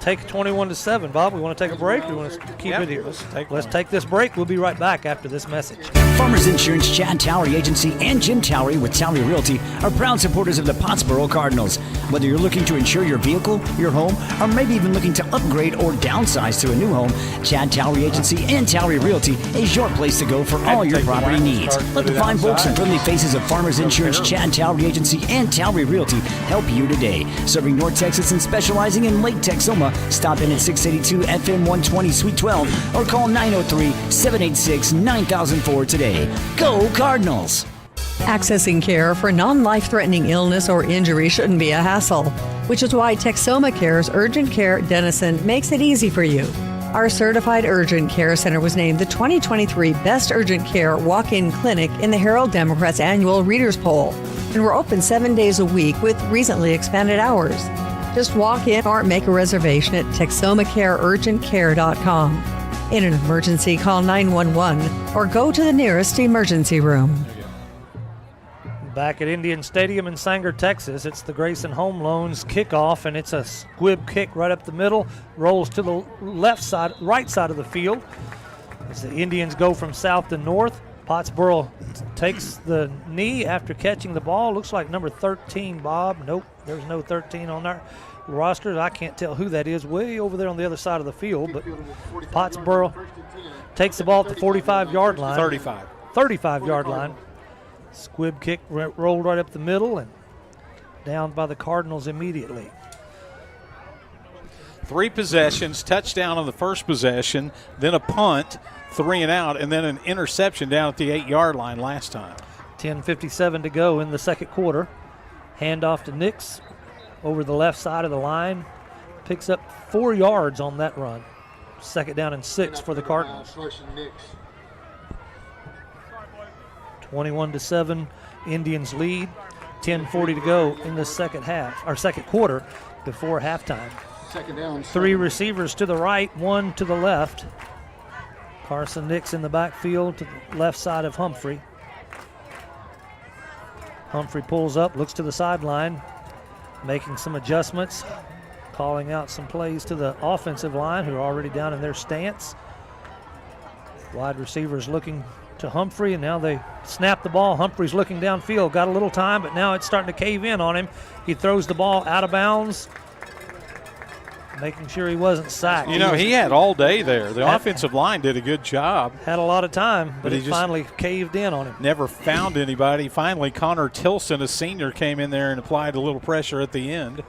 Take 21-7. Bob, we want to take a break? Or we want to keep it here? Let's take this break. We'll be right back after this message. Farmers Insurance, Chad Towery Agency, and Jim Towery with Towery Realty are proud supporters of the Pottsboro Cardinals. Whether you're looking to insure your vehicle, your home, or maybe even looking to upgrade or downsize to a new home, Chad Towery Agency and Towery Realty is your place to go for all your property needs. Let the fine folks and friendly faces of Farmers Insurance, Chad Towery Agency, and Towery Realty help you today. Serving North Texas and specializing in Lake Texoma. Stop in at 682 FM 120 Suite 12 or call 903-786-9004 today. Go Cardinals! Accessing care for non-life-threatening illness or injury shouldn't be a hassle, which is why Texoma Care's Urgent Care Denison makes it easy for you. Our certified urgent care center was named the 2023 Best Urgent Care Walk-In Clinic in the Herald Democrat's annual Readers Poll, and we're open 7 days a week with recently expanded hours. Just walk in or make a reservation at TexomaCareUrgentCare.com. In an emergency, call 911 or go to the nearest emergency room. Back at Indian Stadium in Sanger, Texas, it's the Grayson Home Loans kickoff, and it's a squib kick right up the middle, rolls to the right side of the field. As the Indians go from south to north, Pottsboro takes the knee after catching the ball. Looks like number 13, Bob. Nope, there's no 13 on our roster. I can't tell who that is way over there on the other side of the field, but Pottsboro takes the ball at the 45-yard line. 35-yard line. Squib kick rolled right up the middle and down by the Cardinals immediately. 3 possessions, touchdown on the first possession, then a punt, 3 and out, and then an interception down at the 8-yard line last time. 10:57 to go in the second quarter. Handoff to Nix over the left side of the line. Picks up 4 yards on that run. Second down and 6 for the Cardinals. 21-7, Indians lead. 10:40 to go in the second quarter before halftime. Second down. 3 receivers to the right, 1 to the left. Carson Nix in the backfield to the left side of Humphrey. Humphrey pulls up, looks to the sideline, making some adjustments, calling out some plays to the offensive line who are already down in their stance. Wide receivers looking to Humphrey, and now they snap the ball. Humphrey's looking downfield, got a little time, but now it's starting to cave in on him. He throws the ball out of bounds, making sure he wasn't sacked. You know, he had all day there. The offensive line did a good job. Had a lot of time, but he it finally caved in on him. Never found anybody. Finally, Connor Tilson, a senior, came in there and applied a little pressure at the end.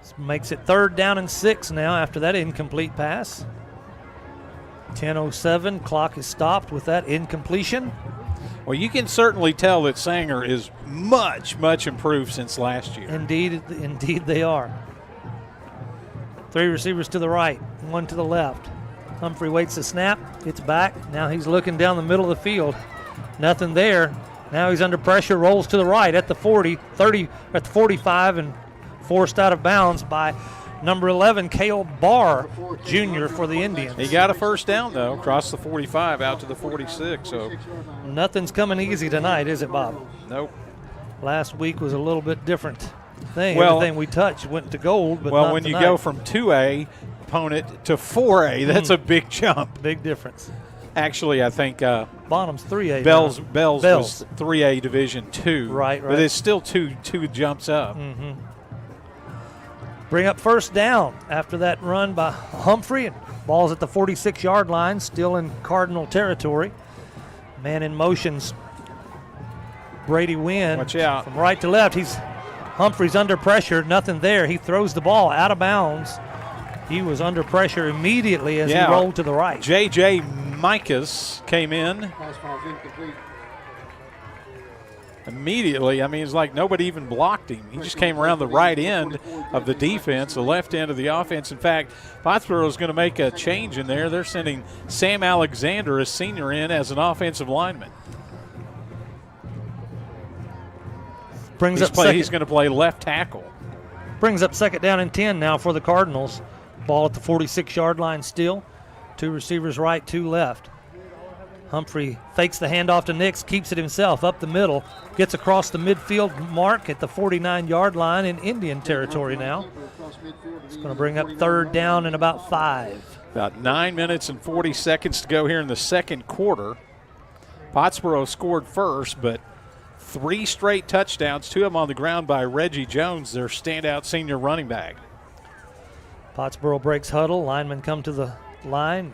This makes it 3rd down and 6 now after that incomplete pass. 10:07, clock is stopped with that incompletion. Well, you can certainly tell that Sanger is much, much improved since last year. Indeed they are. 3 receivers to the right, 1 to the left. Humphrey waits the snap, gets back. Now he's looking down the middle of the field. Nothing there. Now he's under pressure, rolls to the right at the 40, 30, at the 45, and forced out of bounds by number 11, Cale Barr, Jr. for the Indians. He got a first down, though, across the 45 out to the 46. So nothing's coming easy tonight, is it, Bob? Nope. Last week was a little bit different thing. Everything we touched went to gold, but not when tonight. you go from 2A opponent to 4A, that's a big jump. Big difference. Actually, I think Bonham's 3A. Bells was 3A Division 2. Right. But it's still two jumps up. Mm-hmm. Bring up first down after that run by Humphrey. And ball's at the 46-yard line, still in Cardinal territory. Man in motions, Brady Wynn. Watch out. From right to left. Humphrey's under pressure, nothing there. He throws the ball out of bounds. He was under pressure immediately as he rolled to the right. J.J. Micas came in. Immediately, I mean, it's like nobody even blocked him. He just came around the right end of the defense, the left end of the offense. In fact, Pottsboro is going to make a change in there. They're sending Sam Alexander, a senior, in as an offensive lineman. He's going to play left tackle. Brings up second down and 10 now for the Cardinals. Ball at the 46-yard line still. Two receivers right, two left. Humphrey fakes the handoff to Nix, keeps it himself up the middle, gets across the midfield mark at the 49-yard line in Indian territory now. It's going to bring up third down and about 5. About 9 minutes and 40 seconds to go here in the second quarter. Pottsboro scored first, but 3 straight touchdowns, 2 of them on the ground by Reggie Jones, their standout senior running back. Pottsboro breaks huddle. Linemen come to the line.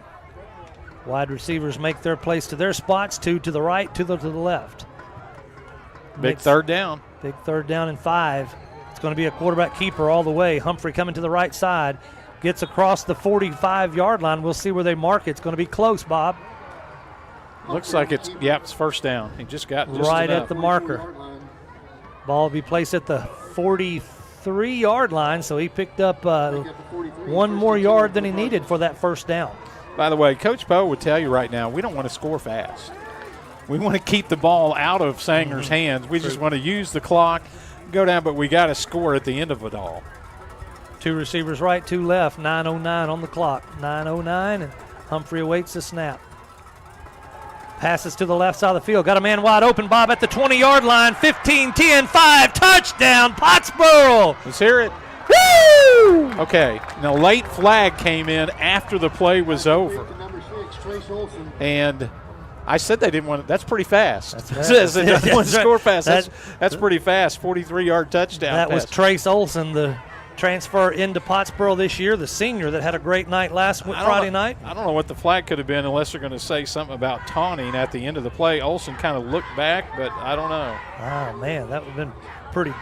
Wide receivers make their place to their spots. 2 to the right, 2 to the left. Big third down. Big third down and 5. It's going to be a quarterback keeper all the way. Humphrey coming to the right side. Gets across the 45-yard line. We'll see where they mark it. It's going to be close, Bob. Looks like it's first down. He just got just right enough. at the marker. Ball will be placed at the 43-yard line, so he picked up 1 more yard than he needed for that first down. By the way, Coach Poe would tell you right now, we don't want to score fast. We want to keep the ball out of Sanger's hands. We just want to use the clock, go down, but we got to score at the end of it all. 2 receivers right, 2 left, 9:09 on the clock. 9:09, and Humphrey awaits the snap. Passes to the left side of the field. Got a man wide open, Bob, at the 20-yard line. 15, 10, 5, touchdown, Pottsboro. Let's hear it. Woo! Okay, now late flag came in after the play was over. And I said they didn't want to. That's pretty fast. It says they don't want to score fast. That's pretty fast. 43-yard touchdown. That pass. was Trace Olson, the transfer into Pottsboro this year, the senior that had a great night last Friday night. I don't know what the flag could have been unless they're going to say something about taunting at the end of the play. Olson kind of looked back, but I don't know. Oh, man, that would have been pretty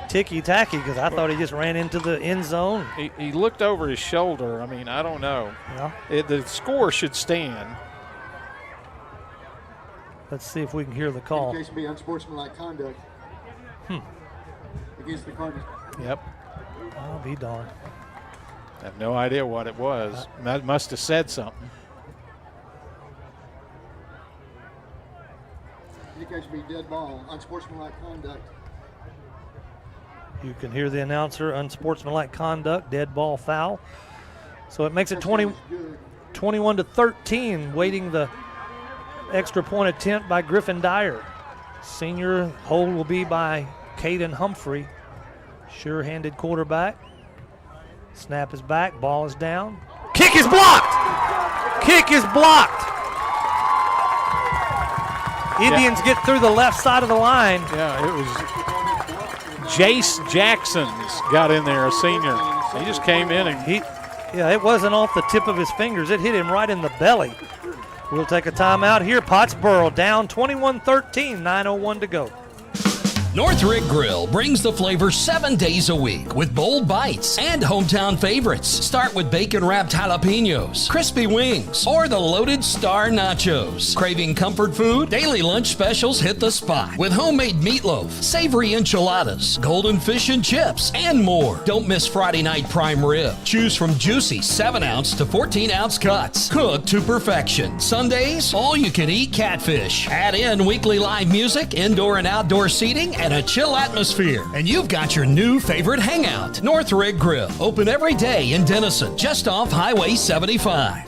ticky-tacky because I thought he just ran into the end zone. He looked over his shoulder. I mean, I don't know. Yeah. The score should stand. Let's see if we can hear the call. In case be unsportsmanlike conduct against the Cardinals. Yep. I'll be darned. I have no idea what it was. That must have said something. In case be dead ball, unsportsmanlike conduct. You can hear the announcer, unsportsmanlike conduct, dead ball foul. So it makes it 21-13, waiting the extra point attempt by Griffin Dyer. Senior hold will be by Caden Humphrey. Sure-handed quarterback. Snap is back, ball is down. Kick is blocked! Kick is blocked! Indians get through the left side of the line. Yeah, it was Jace Jackson's got in there, a senior. He just came in and it wasn't off the tip of his fingers. It hit him right in the belly. We'll take a timeout here. Pottsboro down 21-13, 9:01 to go. Northrick Grill brings the flavor 7 days a week with bold bites and hometown favorites. Start with bacon-wrapped jalapenos, crispy wings, or the loaded star nachos. Craving comfort food? Daily lunch specials hit the spot with homemade meatloaf, savory enchiladas, golden fish and chips, and more. Don't miss Friday night prime rib. Choose from juicy 7-ounce to 14-ounce cuts, cooked to perfection. Sundays, all-you-can-eat catfish. Add in weekly live music, indoor and outdoor seating, and a chill atmosphere. And you've got your new favorite hangout. Northrick Grill. Open every day in Denison, just off Highway 75.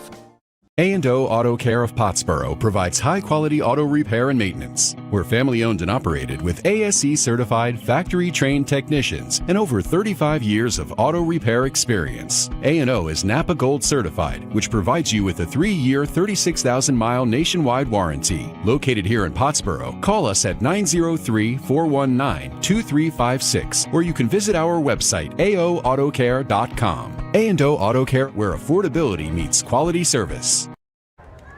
A&O Auto Care of Pottsboro provides high-quality auto repair and maintenance. We're family-owned and operated with ASE-certified, factory-trained technicians and over 35 years of auto repair experience. A&O is Napa Gold certified, which provides you with a 3-year, 36,000-mile nationwide warranty. Located here in Pottsboro, call us at 903-419-2356, or you can visit our website, aoautocare.com. A&O Auto Care, where affordability meets quality service.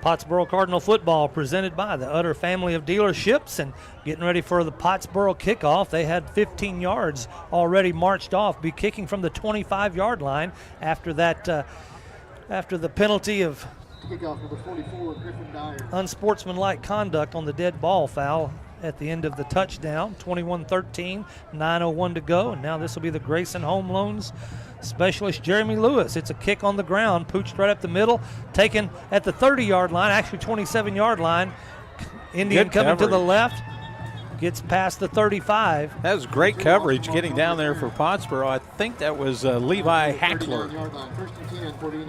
Pottsboro Cardinal football presented by the Utter family of dealerships, and getting ready for the Pottsboro kickoff. They had 15 yards already marched off, be kicking from the 25-yard line after that, after the penalty of Kickoff number 44, Griffin Dyer. Unsportsmanlike conduct on the dead ball foul at the end of the touchdown. 21-13, 9:01 to go, and now this will be the Grayson Home Loans specialist Jeremy Lewis. It's a kick on the ground, pooched right up the middle, taken at the 30-yard line, actually 27-yard line. Indian coming to the left, gets past the 35. That was great coverage getting down there for Pottsboro. I think that was Levi Hackler.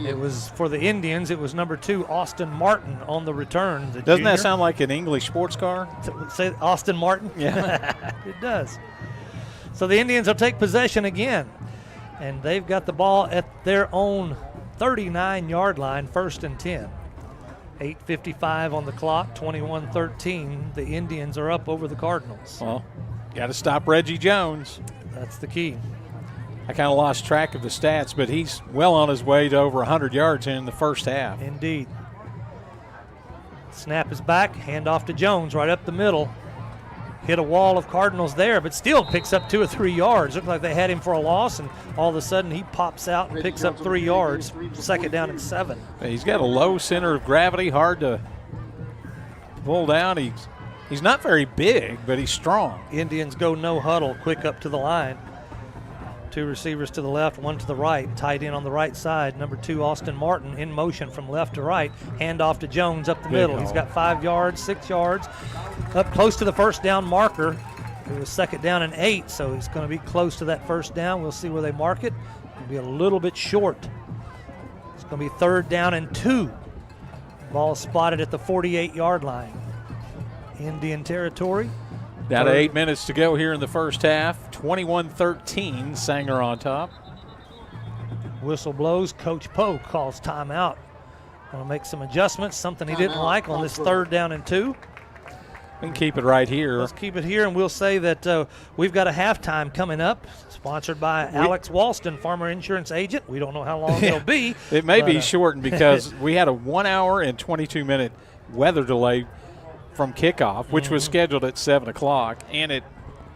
It was for the Indians. It was number 2, Austin Martin, on the return. Doesn't that sound like an English sports car? Say Austin Martin? Yeah. It does. So the Indians will take possession again. And they've got the ball at their own 39-yard line, 1st and 10. 8:55 on the clock, 21-13. The Indians are up over the Cardinals. Well, got to stop Reggie Jones. That's the key. I kind of lost track of the stats, but he's well on his way to over 100 yards in the first half. Indeed. Snap is back, hand off to Jones right up the middle. Hit a wall of Cardinals there, but still picks up 2 or 3 yards. Looked like they had him for a loss, and all of a sudden he pops out and picks up 3 yards. 2nd down and 7. He's got a low center of gravity, hard to pull down. He's not very big, but he's strong. Indians go no huddle, quick up to the line. 2 receivers to the left, 1 to the right. Tight end on the right side. Number 2, Austin Martin, in motion from left to right. Hand off to Jones up the middle. He's got 5 yards, 6 yards. Up close to the first down marker. It was 2nd down and 8, so he's going to be close to that first down. We'll see where they mark it. It'll be a little bit short. It's going to be 3rd down and 2. Ball spotted at the 48-yard line. Indian territory. Down to 8 minutes to go here in the first half. 21-13, Sanger on top. Whistle blows. Coach Poe calls timeout. Going to make some adjustments, something he didn't like on this 3rd down and 2. We can keep it right here. Let's keep it here, and we'll say that we've got a halftime coming up, sponsored by Alex Walston, Farmer Insurance Agent. We don't know how long it'll be. It may be shortened because we had a 1 hour and 22-minute weather delay from kickoff, which was scheduled at 7 o'clock, and it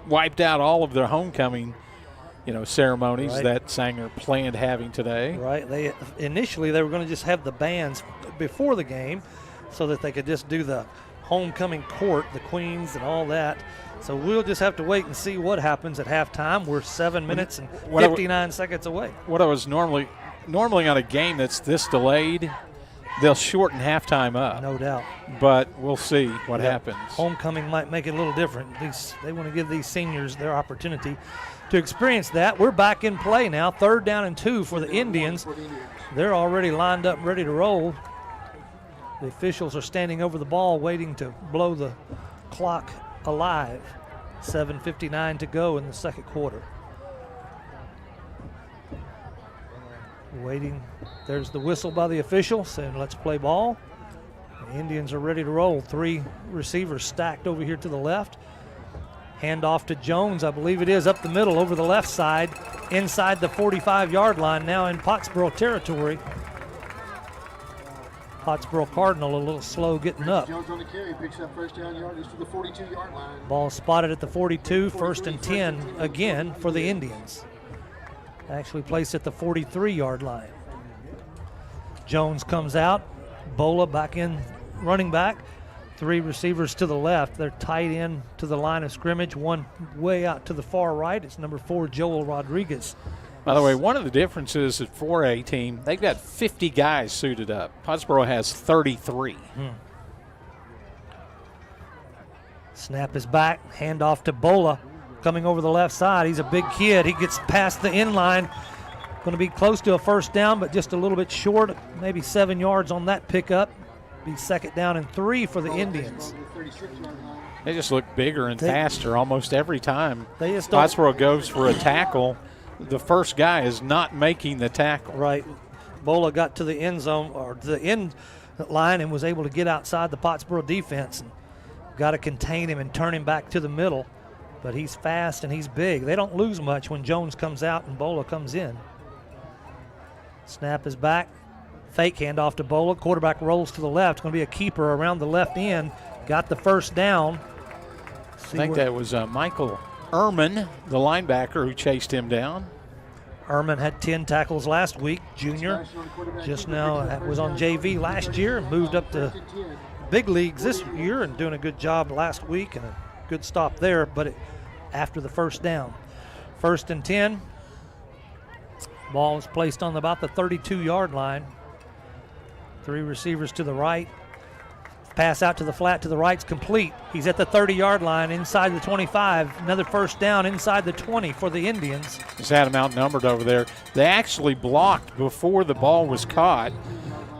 wiped out all of their homecoming, ceremonies that Sanger planned having today. Right. Initially they were going to just have the bands before the game so that they could just do the homecoming court, the queens and all that. So we'll just have to wait and see what happens at halftime. We're 7 minutes and 59 seconds away. What I was normally on a game that's this delayed, they'll shorten halftime up. No doubt. But we'll see what happens. Homecoming might make it a little different. They want to give these seniors their opportunity to experience that. We're back in play now. 3rd down and 2 for the Indians. They're already lined up, ready to roll. The officials are standing over the ball waiting to blow the clock alive. 7:59 to go in the 2nd quarter. Waiting. There's the whistle by the official saying let's play ball. The Indians are ready to roll. 3 receivers stacked over here to the left. Hand off to Jones, I believe it is, up the middle over the left side, inside the 45-yard line, now in Pottsboro territory. Pottsboro Cardinal a little slow getting up. Jones on the carry, picks up 1st down yardage to the 42-yard line. Ball spotted at the 42, 1st and 10 again for the Indians. Actually placed at the 43-yard line. Jones comes out. Bola back in, running back. 3 receivers to the left. They're tight end to the line of scrimmage. 1 way out to the far right. It's number 4, Joel Rodriguez. By the way, one of the differences at 4A team, they've got 50 guys suited up. Pottsboro has 33. Snap is back. Hand off to Bola. Coming over the left side. He's a big kid. He gets past the end line. Going to be close to a 1st down, but just a little bit short. Maybe 7 yards on that pickup. Be 2nd down and 3 for the Indians. They just look bigger and faster almost every time. They just Pottsboro goes for a tackle. The first guy is not making the tackle. Right. Bola got to the end zone or the end line and was able to get outside the Pottsboro defense and got to contain him and turn him back to the middle. But he's fast and he's big. They don't lose much when Jones comes out and Bola comes in. Snap is back. Fake handoff to Bola. Quarterback rolls to the left. Going to be a keeper around the left end. Got the 1st down. I think that was Michael Ehrman, the linebacker, who chased him down. Ehrman had 10 tackles last week, junior. Just now was on JV last year and moved up to big leagues this year and doing a good job last week and a good stop there, but after the 1st down. 1st and 10. Ball is placed on about the 32-yard line. 3 receivers to the right. Pass out to the flat to the right's complete. He's at the 30-yard line inside the 25. Another first down inside the 20 for the Indians. He's had them outnumbered over there. They actually blocked before the ball was caught,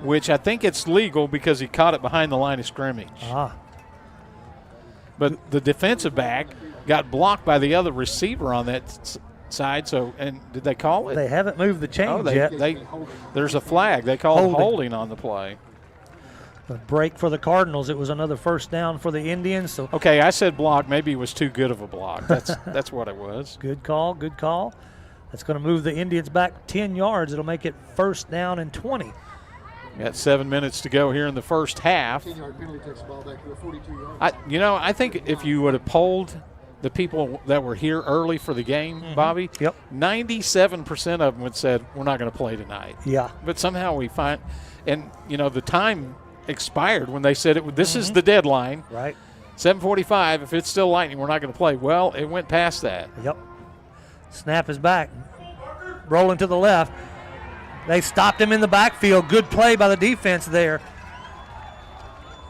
which I think it's legal because he caught it behind the line of scrimmage. But the defensive back got blocked by the other receiver on that side. So, and did they call it? They haven't moved the chains yet. There's a flag. They called holding on the play. A break for the Cardinals. It was another first down for the Indians. So okay, I said block. Maybe it was too good of a block. That's what it was. Good call. Good call. That's going to move the Indians back 10 yards. It'll make it first down and 20. Got 7 minutes to go here in the first half. 10-yard penalty takes the ball back to the 42 yards. I think if you would have polled the people that were here early for the game, Bobby, 97% of them would said we're not going to play tonight. Yeah. But somehow we find, and the time expired when they said this is the deadline. Right. 7:45. If it's still lightning, we're not going to play. Well, it went past that. Yep. Snap is back. Rolling to the left. They stopped him in the backfield. Good play by the defense there.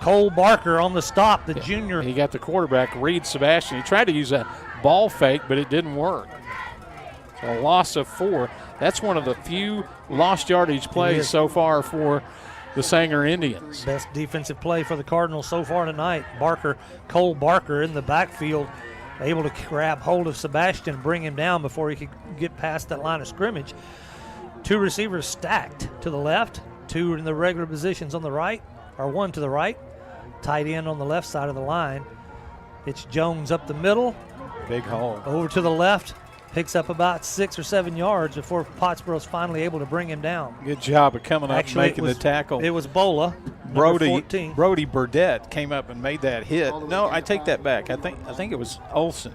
Cole Barker on the stop, the junior. He got the quarterback, Reed Sebastian. He tried to use a ball fake, but it didn't work. So a loss of 4. That's one of the few lost yardage plays so far for the Sanger Indians. Best defensive play for the Cardinals so far tonight. Cole Barker in the backfield, able to grab hold of Sebastian, bring him down before he could get past that line of scrimmage. 2 receivers stacked to the left, 2 in the regular positions on the right, or 1 to the right. Tight end on the left side of the line. It's Jones up the middle. Big hole. Over to the left. Picks up about 6 or 7 yards before Pottsboro's finally able to bring him down. Good job of coming up and making the tackle. It was Bola, Brody Burdett came up and made that hit. No, I take that back. I think it was Olson.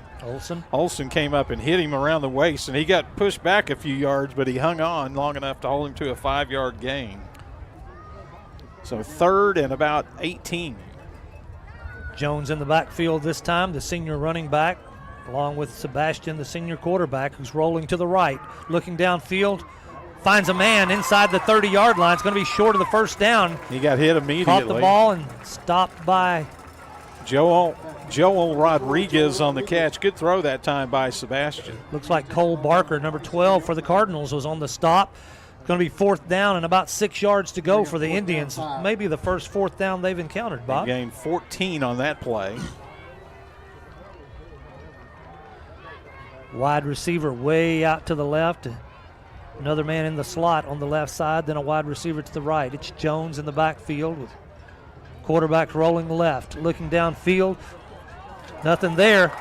Olson came up and hit him around the waist, and he got pushed back a few yards, but he hung on long enough to hold him to a 5-yard gain. So 3rd and about 18. Jones in the backfield this time, the senior running back, along with Sebastian, the senior quarterback, who's rolling to the right, looking downfield, finds a man inside the 30-yard line. It's going to be short of the first down. He got hit immediately. Caught the ball and stopped by Joel Rodriguez on the catch. Good throw that time by Sebastian. Looks like Cole Barker, number 12 for the Cardinals, was on the stop. It's going to be 4th down and about 6 yards to go for the Indians. Maybe the first 4th down they've encountered, Bob. They gained 14 on that play. Wide receiver way out to the left. Another man in the slot on the left side, then a wide receiver to the right. It's Jones in the backfield with quarterback rolling left, looking downfield. Nothing there.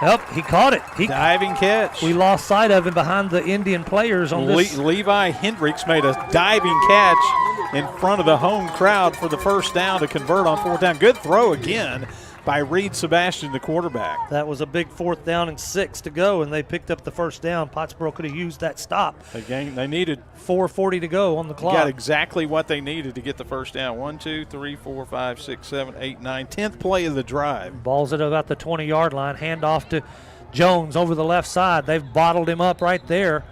Yep, he caught it. Diving catch. We lost sight of him behind the Indian players on this. Levi Hendricks made a diving catch in front of the home crowd for the first down to convert on 4th down. Good throw again by Reed Sebastian, the quarterback. That was a big 4th down and 6 to go, and they picked up the first down. Pottsboro could have used that stop. They needed 4:40 to go on the clock. Got exactly what they needed to get the first down. 1, 2, 3, 4, 5, 6, 7, 8, 9. 10th play of the drive. Ball's at about the 20-yard line. Hand off to Jones over the left side. They've bottled him up right there.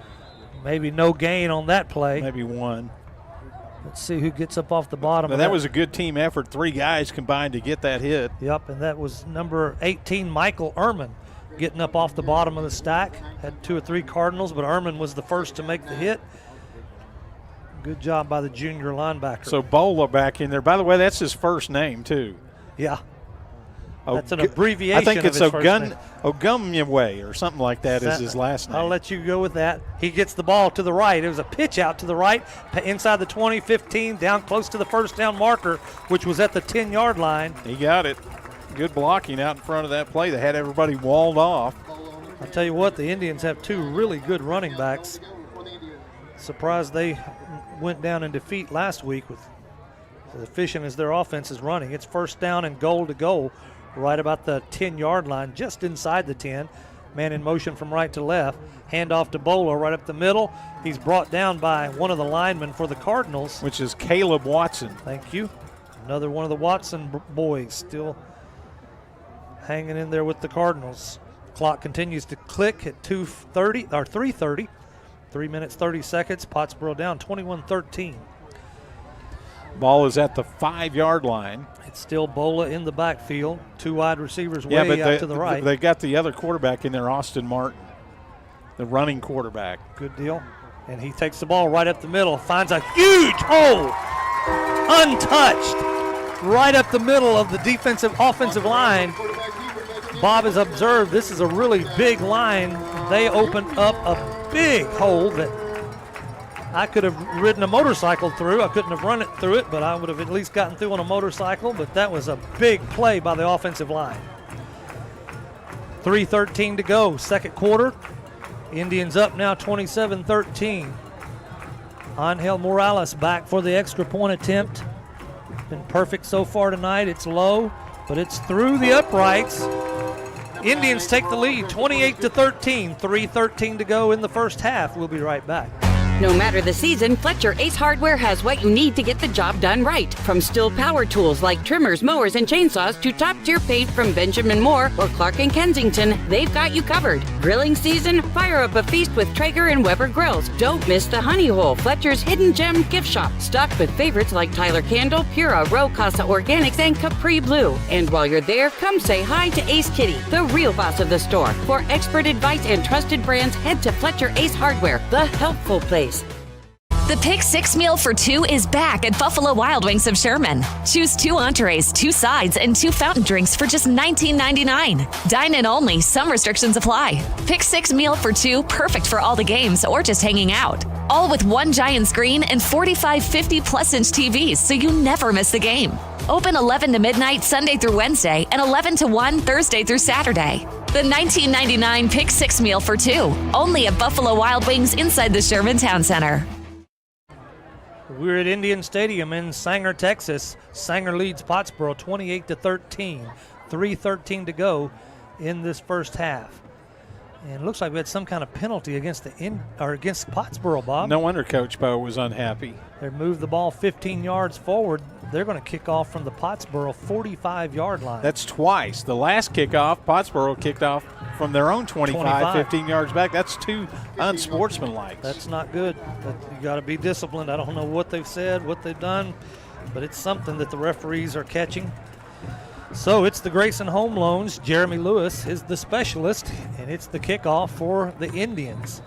Maybe no gain on that play. Maybe 1. Let's see who gets up off the bottom. But that was a good team effort. 3 guys combined to get that hit. Yep, and that was number 18, Michael Ehrman, getting up off the bottom of the stack. Had 2 or 3 Cardinals, but Ehrman was the first to make the hit. Good job by the junior linebacker. So Bola back in there. By the way, that's his first name, too. Yeah. That's an abbreviation. I think it's Ogumnyewe or something like that is his last name. I'll let you go with that. He gets the ball to the right. It was a pitch out to the right, inside the 20, 15, down close to the first down marker, which was at the 10-yard line. He got it. Good blocking out in front of that play. They had everybody walled off. I'll tell you what, the Indians have 2 really good running backs. Surprised they went down in defeat last week with as efficient as their offense is running. It's first down and goal to go. Right about the 10-yard line, just inside the 10. Man in motion from right to left. Hand off to Bola right up the middle. He's brought down by one of the linemen for the Cardinals. Which is Caleb Watson. Thank you. Another one of the Watson boys still hanging in there with the Cardinals. Clock continues to click at 2:30 or 3:30. 3 minutes, 30 seconds. Pottsboro down 21-13. Ball is at the 5-yard line. It's still Bola in the backfield. 2 wide receivers way out to the right. They got the other quarterback in there, Austin Martin, the running quarterback. Good deal. And he takes the ball right up the middle, finds a huge hole, untouched, right up the middle of the offensive line. Bob has observed this is a really big line. They opened up a big hole that I could have ridden a motorcycle through. I couldn't have run it through it, but I would have at least gotten through on a motorcycle. But that was a big play by the offensive line. 3:13 to go, second quarter. Indians up now 27-13. Angel Morales back for the extra point attempt. Been perfect so far tonight. It's low, but it's through the uprights. Indians take the lead 28-13. 3:13 to go in the first half. We'll be right back. No matter the season, Fletcher Ace Hardware has what you need to get the job done right. From Stihl power tools like trimmers, mowers, and chainsaws to top-tier paint from Benjamin Moore or Clark & Kensington, they've got you covered. Grilling season? Fire up a feast with Traeger and Weber grills. Don't miss the Honey Hole, Fletcher's hidden gem gift shop, stocked with favorites like Tyler Candle, Pura, Row, Casa Organics, and Capri Blue. And while you're there, come say hi to Ace Kitty, the real boss of the store. For expert advice and trusted brands, head to Fletcher Ace Hardware, the helpful place. The Pick 6 meal for 2 is back at Buffalo Wild Wings of Sherman. Choose 2 entrees, 2 sides, and 2 fountain drinks for just $19.99. Dine in only. Some restrictions apply. Pick 6 meal for 2, perfect for all the games or just hanging out. All with 1 giant screen and 45 50-plus-inch TVs, so you never miss the game. Open 11 to midnight Sunday through Wednesday and 11 to 1 Thursday through Saturday. The $19.99 Pick 6 meal for 2, only at Buffalo Wild Wings inside the Sherman Town Center. We're at Indian Stadium in Sanger, Texas. Sanger leads Pottsboro 28-13. 3:13 to go in this first half. And it looks like we had some kind of penalty against Pottsboro, Bob. No wonder Coach Poe was unhappy. They moved the ball 15 yards forward. They're going to kick off from the Pottsboro 45-yard line. That's twice. The last kickoff, Pottsboro kicked off from their own 25, 15 yards back. That's too unsportsmanlike. That's not good. You got to be disciplined. I don't know what they've said, what they've done, but it's something that the referees are catching. So it's the Grayson Home Loans. Jeremy Lewis is the specialist, and it's the kickoff for the Indians.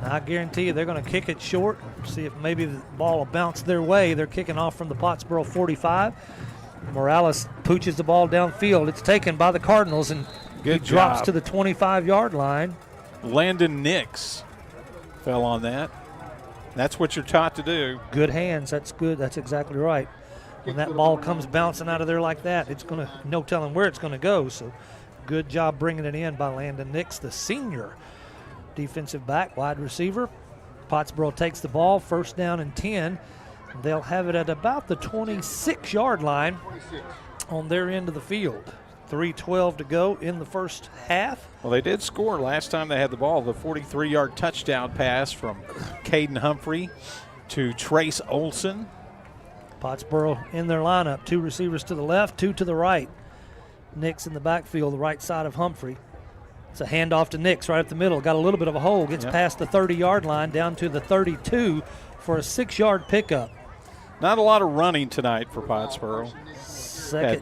Now, I guarantee you they're going to kick it short, see if maybe the ball will bounce their way. They're kicking off from the Pottsboro 45. Morales pooches the ball downfield. It's taken by the Cardinals, and he drops to the 25-yard line. Landon Nix fell on that. That's what you're taught to do. Good hands. That's good. That's exactly right. When that ball comes bouncing out of there like that, it's going to, no telling where it's going to go. So good job bringing it in by Landon Nix, the senior defensive back, wide receiver. Pottsboro takes the ball, first down and 10. They'll have it at about the 26-yard line on their end of the field. 3:12 to go in the first half. Well, they did score last time they had the ball, the 43-yard touchdown pass from Caden Humphrey to Trace Olson. Pottsboro in their lineup, 2 receivers to the left, 2 to the right. Nix in the backfield, the right side of Humphrey. It's a handoff to Nix right up the middle. Got a little bit of a hole. Gets past the 30-yard line down to the 32 for a 6-yard pickup. Not a lot of running tonight for Pottsboro.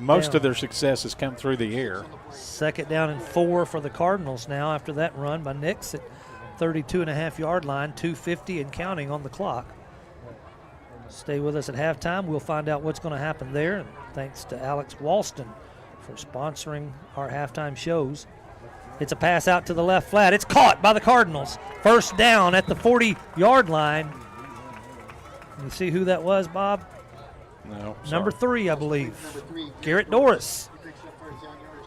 Most of their success has come through the air. 2nd down and 4 for the Cardinals now after that run by Nix at 32.5-yard line, 2:50 and counting on the clock. Stay with us at halftime. We'll find out what's going to happen there. And thanks to Alex Walston for sponsoring our halftime shows. It's a pass out to the left flat. It's caught by the Cardinals. First down at the 40-yard line. You see who that was, Bob? No. Number 3, I believe. Garrett Doris.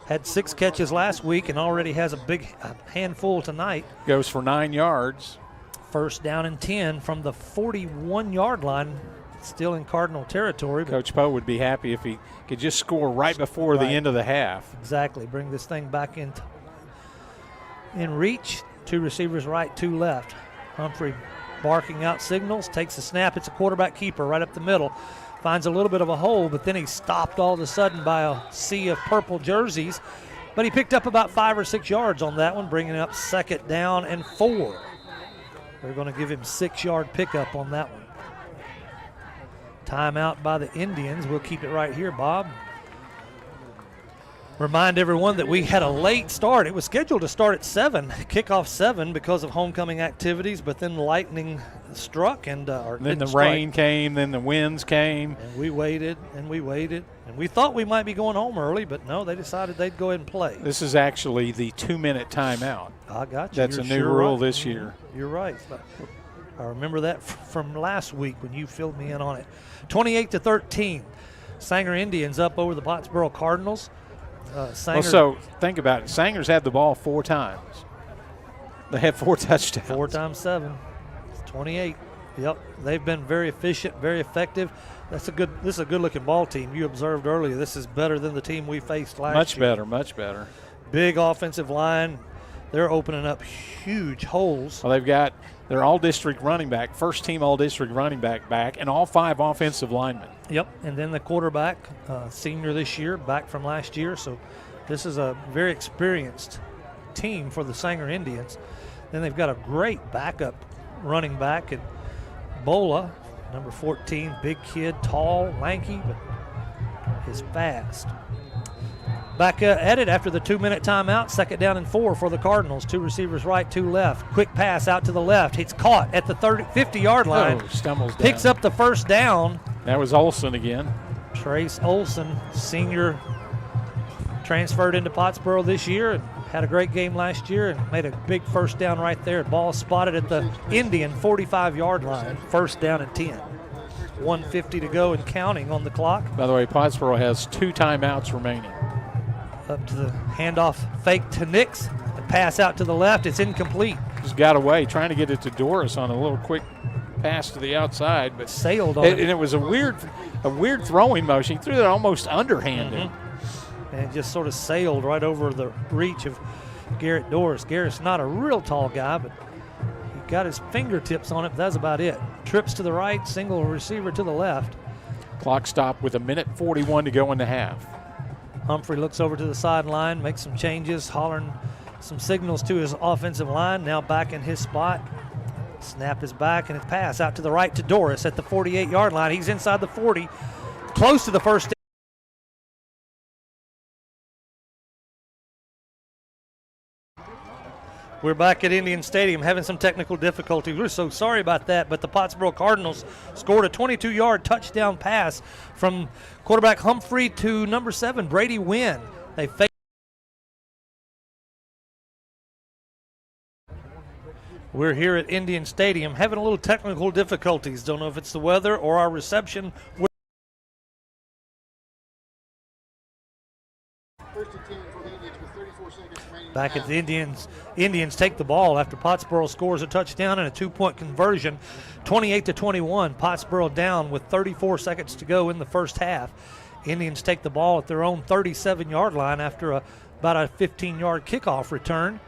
Had 6 catches last week and already has a handful tonight. Goes for 9 yards. First down and 10 from the 41-yard line, still in Cardinal territory. Coach Poe would be happy if he could just score right before the end of the half. Exactly. Bring this thing back in reach. 2 receivers right, 2 left. Humphrey barking out signals, takes a snap. It's a quarterback keeper right up the middle. Finds a little bit of a hole, but then he's stopped all of a sudden by a sea of purple jerseys. But he picked up about 5 or 6 yards on that one, bringing up 2nd down and 4. They're going to give him 6-yard pickup on that one. Timeout by the Indians. We'll keep it right here, Bob. Remind everyone that we had a late start. It was scheduled to start at 7, kickoff 7 because of homecoming activities, but then lightning struck and then the rain came, then the winds came. And we waited and we waited. And we thought we might be going home early, but no, they decided they'd go ahead and play. This is actually the 2-minute timeout. I got you. That's You're a new sure rule right. this year. You're right. I remember that from last week when you filled me in on it. 28-13. Sanger Indians up over the Pottsboro Cardinals. Well, so think about it. Sanger's had the ball 4 times. They had 4 touchdowns. 4 times 7. It's 28. Yep. They've been very efficient, very effective. This is a good-looking ball team. You observed earlier, this is better than the team we faced last year. Much better. Big offensive line. They're opening up huge holes. Well, they've got their all-district running back, first-team all-district running back, and all 5 offensive linemen. Yep, and then the quarterback, senior this year, back from last year. So this is a very experienced team for the Sanger Indians. Then they've got a great backup running back at Bola, number 14, big kid, tall, lanky, but is fast. Back at it after the 2-minute timeout. 2nd down and 4 for the Cardinals. 2 receivers right, 2 left. Quick pass out to the left. It's caught at the 50-yard line. Stumbles down. Picks up the first down. That was Olson again. Trace Olson, senior, transferred into Pottsboro this year and had a great game last year and made a big first down right there. Ball spotted at the Indian 45-yard line. 1st down and 10. 1:50 to go and counting on the clock. By the way, Pottsboro has 2 timeouts remaining. Up to the handoff fake to Nix. The pass out to the left. It's incomplete. Just got away, trying to get it to Doris on a little quick pass to the outside, but sailed on it. And it was a weird throwing motion. He threw it almost underhanded. And it just sort of sailed right over the reach of Garrett Doris. Garrett's not a real tall guy, but he got his fingertips on it, but that's about it. Trips to the right, single receiver to the left. Clock stopped with 1:41 to go in the half. Humphrey looks over to the sideline, makes some changes, hollering some signals to his offensive line. Now back in his spot. Snap is back, and it's pass out to the right to Doris at the 48-yard line. He's inside the 40, close to the first. We're back at Indian Stadium having some technical difficulties. We're so sorry about that, but the Pottsboro Cardinals scored a 22-yard touchdown pass from quarterback Humphrey to number 7, Brady Wynn. They faked. We're here at Indian Stadium having a little technical difficulties. Don't know if it's the weather or our reception. Back at the Indians take the ball after Pottsboro scores a touchdown and a 2-point conversion. 28-21. Pottsboro down with 34 seconds to go in the first half. Indians take the ball at their own 37-yard line after about a 15-yard kickoff return.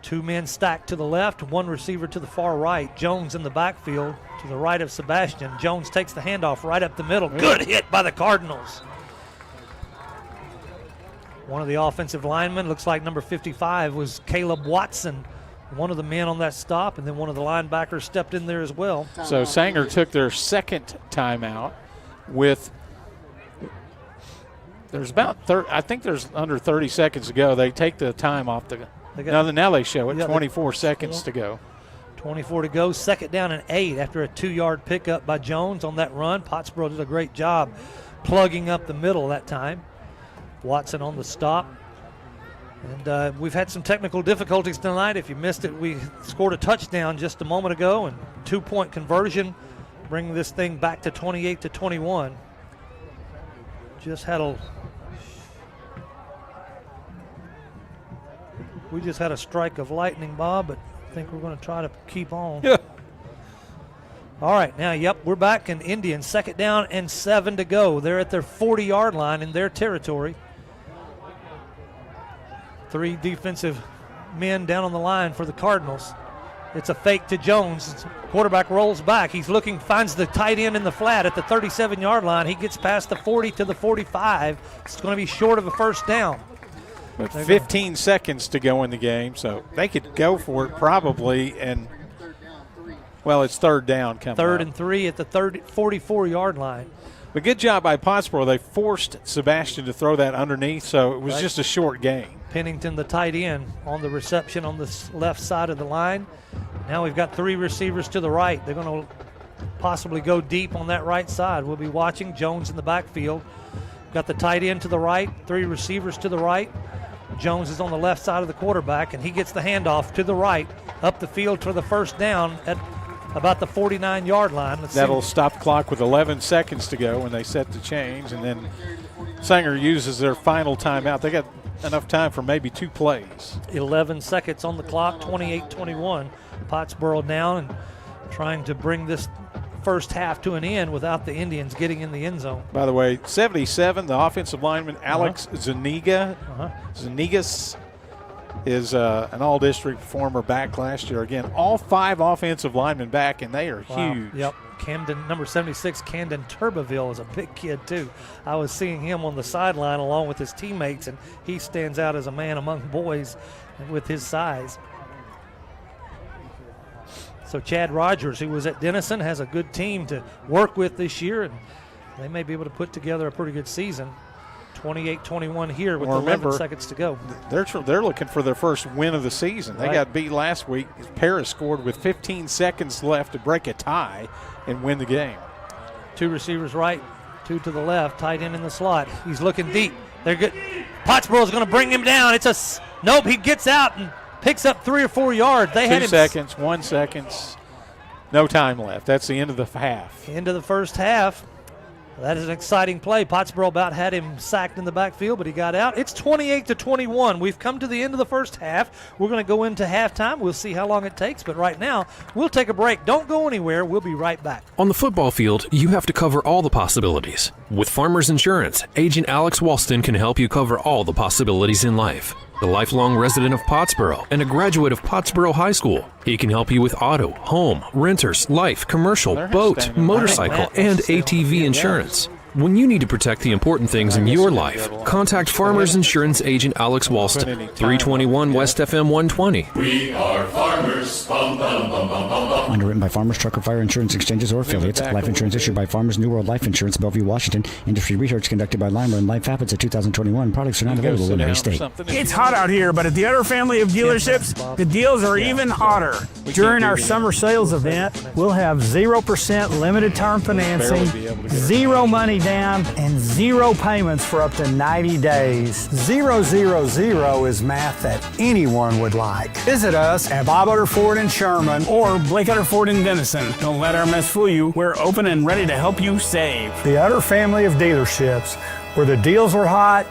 2 men stacked to the left, 1 receiver to the far right. Jones in the backfield to the right of Sebastian. Jones takes the handoff right up the middle. Good hit by the Cardinals. One of the offensive linemen, looks like number 55, was Caleb Watson, one of the men on that stop, and then one of the linebackers stepped in there as well. So Sanger took their 2nd timeout with, there's about, I think there's under 30 seconds to go. They take the time off the, now they show it, 24 seconds to go. 24 to go, 2nd down and 8 after a 2-yard pickup by Jones on that run. Pottsboro did a great job plugging up the middle that time. Watson on the stop. And we've had some technical difficulties tonight. If you missed it, we scored a touchdown just a moment ago and 2-point conversion, bringing this thing back to 28-21. We just had a strike of lightning, Bob, but I think we're going to try to keep on. Yeah. All right, now, we're back in Indians. 2nd down and 7 to go. They're at their 40-yard line in their territory. 3 defensive men down on the line for the Cardinals. It's a fake to Jones. Quarterback rolls back. He's looking, finds the tight end in the flat at the 37-yard line. He gets past the 40 to the 45. It's going to be short of a first down. But 15 seconds to go in the game, so they could go for it probably and Well, it's third down coming Third up. and 3 at the 44-yard line. But good job by Pottsboro. They forced Sebastian to throw that underneath, so it was just a short gain. Pennington, the tight end, on the reception on the left side of the line. Now we've got 3 receivers to the right. They're going to possibly go deep on that right side. We'll be watching Jones in the backfield. Got the tight end to the right, 3 receivers to the right. Jones is on the left side of the quarterback, and he gets the handoff to the right, up the field for the first down at about the 49-yard line. That'll stop the clock with 11 seconds to go when they set the change, and then Sanger uses their final timeout. They got enough time for maybe 2 plays. 11 seconds on the clock, 28-21. Pottsboro down and trying to bring this first half to an end without the Indians getting in the end zone. By the way, 77, the offensive lineman, Alex Zuniga. Zunigas is an all-district former back last year. Again, all 5 offensive linemen back, and they are huge. Yep. Camden, number 76, Camden Turbeville is a big kid, too. I was seeing him on the sideline along with his teammates, and he stands out as a man among boys with his size. So Chad Rogers, who was at Denison, has a good team to work with this year, and they may be able to put together a pretty good season. 28-21 here with 11 seconds to go. They're looking for their first win of the season. They got beat last week. Paris scored with 15 seconds left to break a tie and win the game. 2 receivers right, 2 to the left, tight end in the slot. He's looking deep. They're good. Pottsboro's going to bring him down. Nope, he gets out and picks up 3 or 4 yards. They had 2 seconds, 1 second, no time left. That's the end of the half. End of the first half. That is an exciting play. Pottsboro about had him sacked in the backfield, but he got out. It's 28-21. We've come to the end of the first half. We're going to go into halftime. We'll see how long it takes, but right now we'll take a break. Don't go anywhere. We'll be right back. On the football field, you have to cover all the possibilities. With Farmers Insurance, Agent Alex Walston can help you cover all the possibilities in life. A lifelong resident of Pottsboro and a graduate of Pottsboro High School, he can help you with auto, home, renters, life, commercial, boat, motorcycle, and ATV insurance. When you need to protect the important things in your life, contact Farmers Insurance Agent Alex Walston, 321 West FM 120. We are farmers. Bum, bum, bum, bum, bum, bum. Underwritten by Farmers Trucker Fire Insurance Exchanges or affiliates. Life insurance issued by Farmers New World Life Insurance, Bellevue, Washington. Industry research conducted by Lima and Life Habits of 2021. Products are not available in every state. It's hot out here, but at the Utter family of dealerships, the deals are even hotter. During our summer sales event, we'll have 0% limited term financing, 0 money down, and 0 payments for up to 90 days. 000 is math that anyone would like. Visit us at Bob Utter Ford in Sherman or Blake Utter Ford in Denison. Don't let our mess fool you. We're open and ready to help you save. The Utter family of dealerships, where the deals are hot,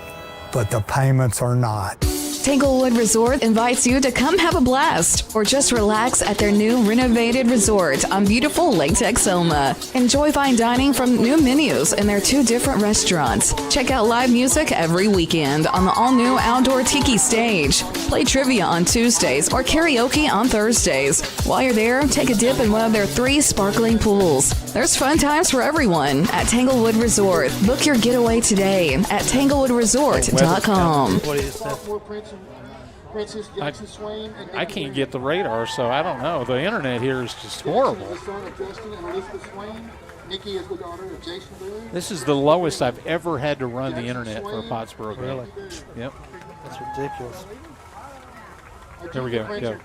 but the payments are not. Tanglewood Resort invites you to come have a blast or just relax at their new renovated resort on beautiful Lake Texoma. Enjoy fine dining from new menus in their 2 different restaurants. Check out live music every weekend on the all-new outdoor tiki stage. Play trivia on Tuesdays or karaoke on Thursdays. While you're there, take a dip in one of their 3 sparkling pools. There's fun times for everyone at Tanglewood Resort. Book your getaway today at tanglewoodresort.com. I can't get the radar, so I don't know. The internet here is just horrible. This is the lowest I've ever had to run the internet for a Pottsboro game. Really? Yep. That's ridiculous. There we go.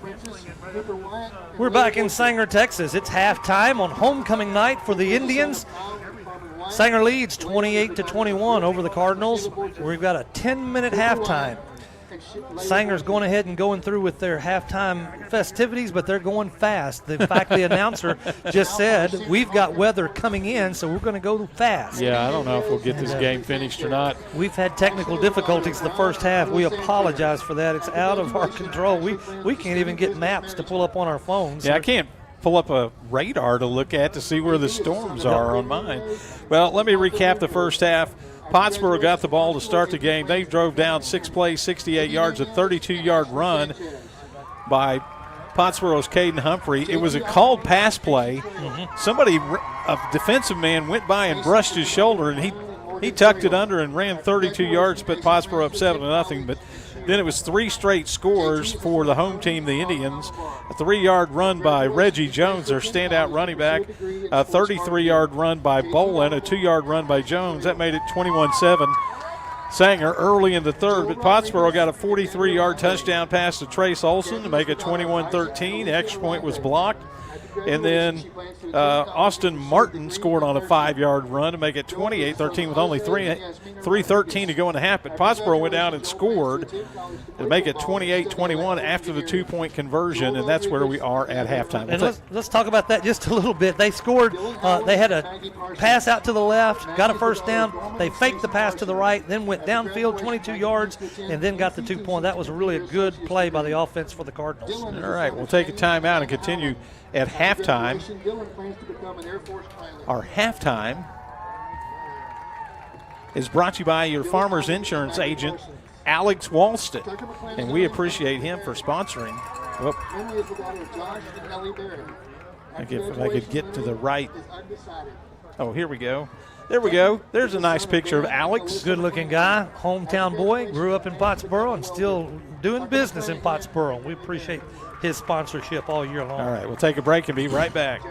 We're back in Sanger, Texas. It's halftime on homecoming night for the Indians. Sanger leads 28-21 over the Cardinals. We've got a 10-minute halftime. Sanger's going ahead and going through with their halftime festivities, but they're going fast. In fact, the announcer just said, we've got weather coming in, so we're going to go fast. Yeah, I don't know if we'll get this game finished or not. We've had technical difficulties the first half. We apologize for that. It's out of our control. We can't even get maps to pull up on our phones. Yeah, I can't pull up a radar to look at to see where the storms are on mine. Well, let me recap the first half. Pottsboro got the ball to start the game. They drove down 6 plays, 68 yards, a 32-yard run by Pottsboro's Caden Humphrey. It was a called pass play. Somebody, a defensive man, went by and brushed his shoulder, and he tucked it under and ran 32 yards, but Pottsboro up 7-0. But Then it was 3 straight scores for the home team, the Indians. A 3-yard run by Reggie Jones, their standout running back. A 33-yard run by Bolin, a 2-yard run by Jones. That made it 21-7. Sanger early in the third, but Pottsboro got a 43-yard touchdown pass to Trace Olson to make it 21-13. The extra point was blocked. And then Austin Martin scored on a 5-yard run to make it 28-13 with only 3:13 to go in the half. But Pottsboro went down and scored to make it 28-21 after the 2-point conversion, and that's where we are at halftime. And let's talk about that just a little bit. They scored. They had a pass out to the left, got a first down. They faked the pass to the right, then went downfield 22 yards, and then got the 2-point. That was really a good play by the offense for the Cardinals. All right, we'll take a timeout and continue at halftime. Our halftime is brought to you by your Farmers Insurance agent, Alex Walston, and we appreciate him for sponsoring. If I could get to the right. Oh, here we go. There we go. There's a nice picture of Alex. Good-looking guy, hometown boy, grew up in Pottsboro and still doing business in Pottsboro. We appreciate his sponsorship all year long. All right, we'll take a break and be right back.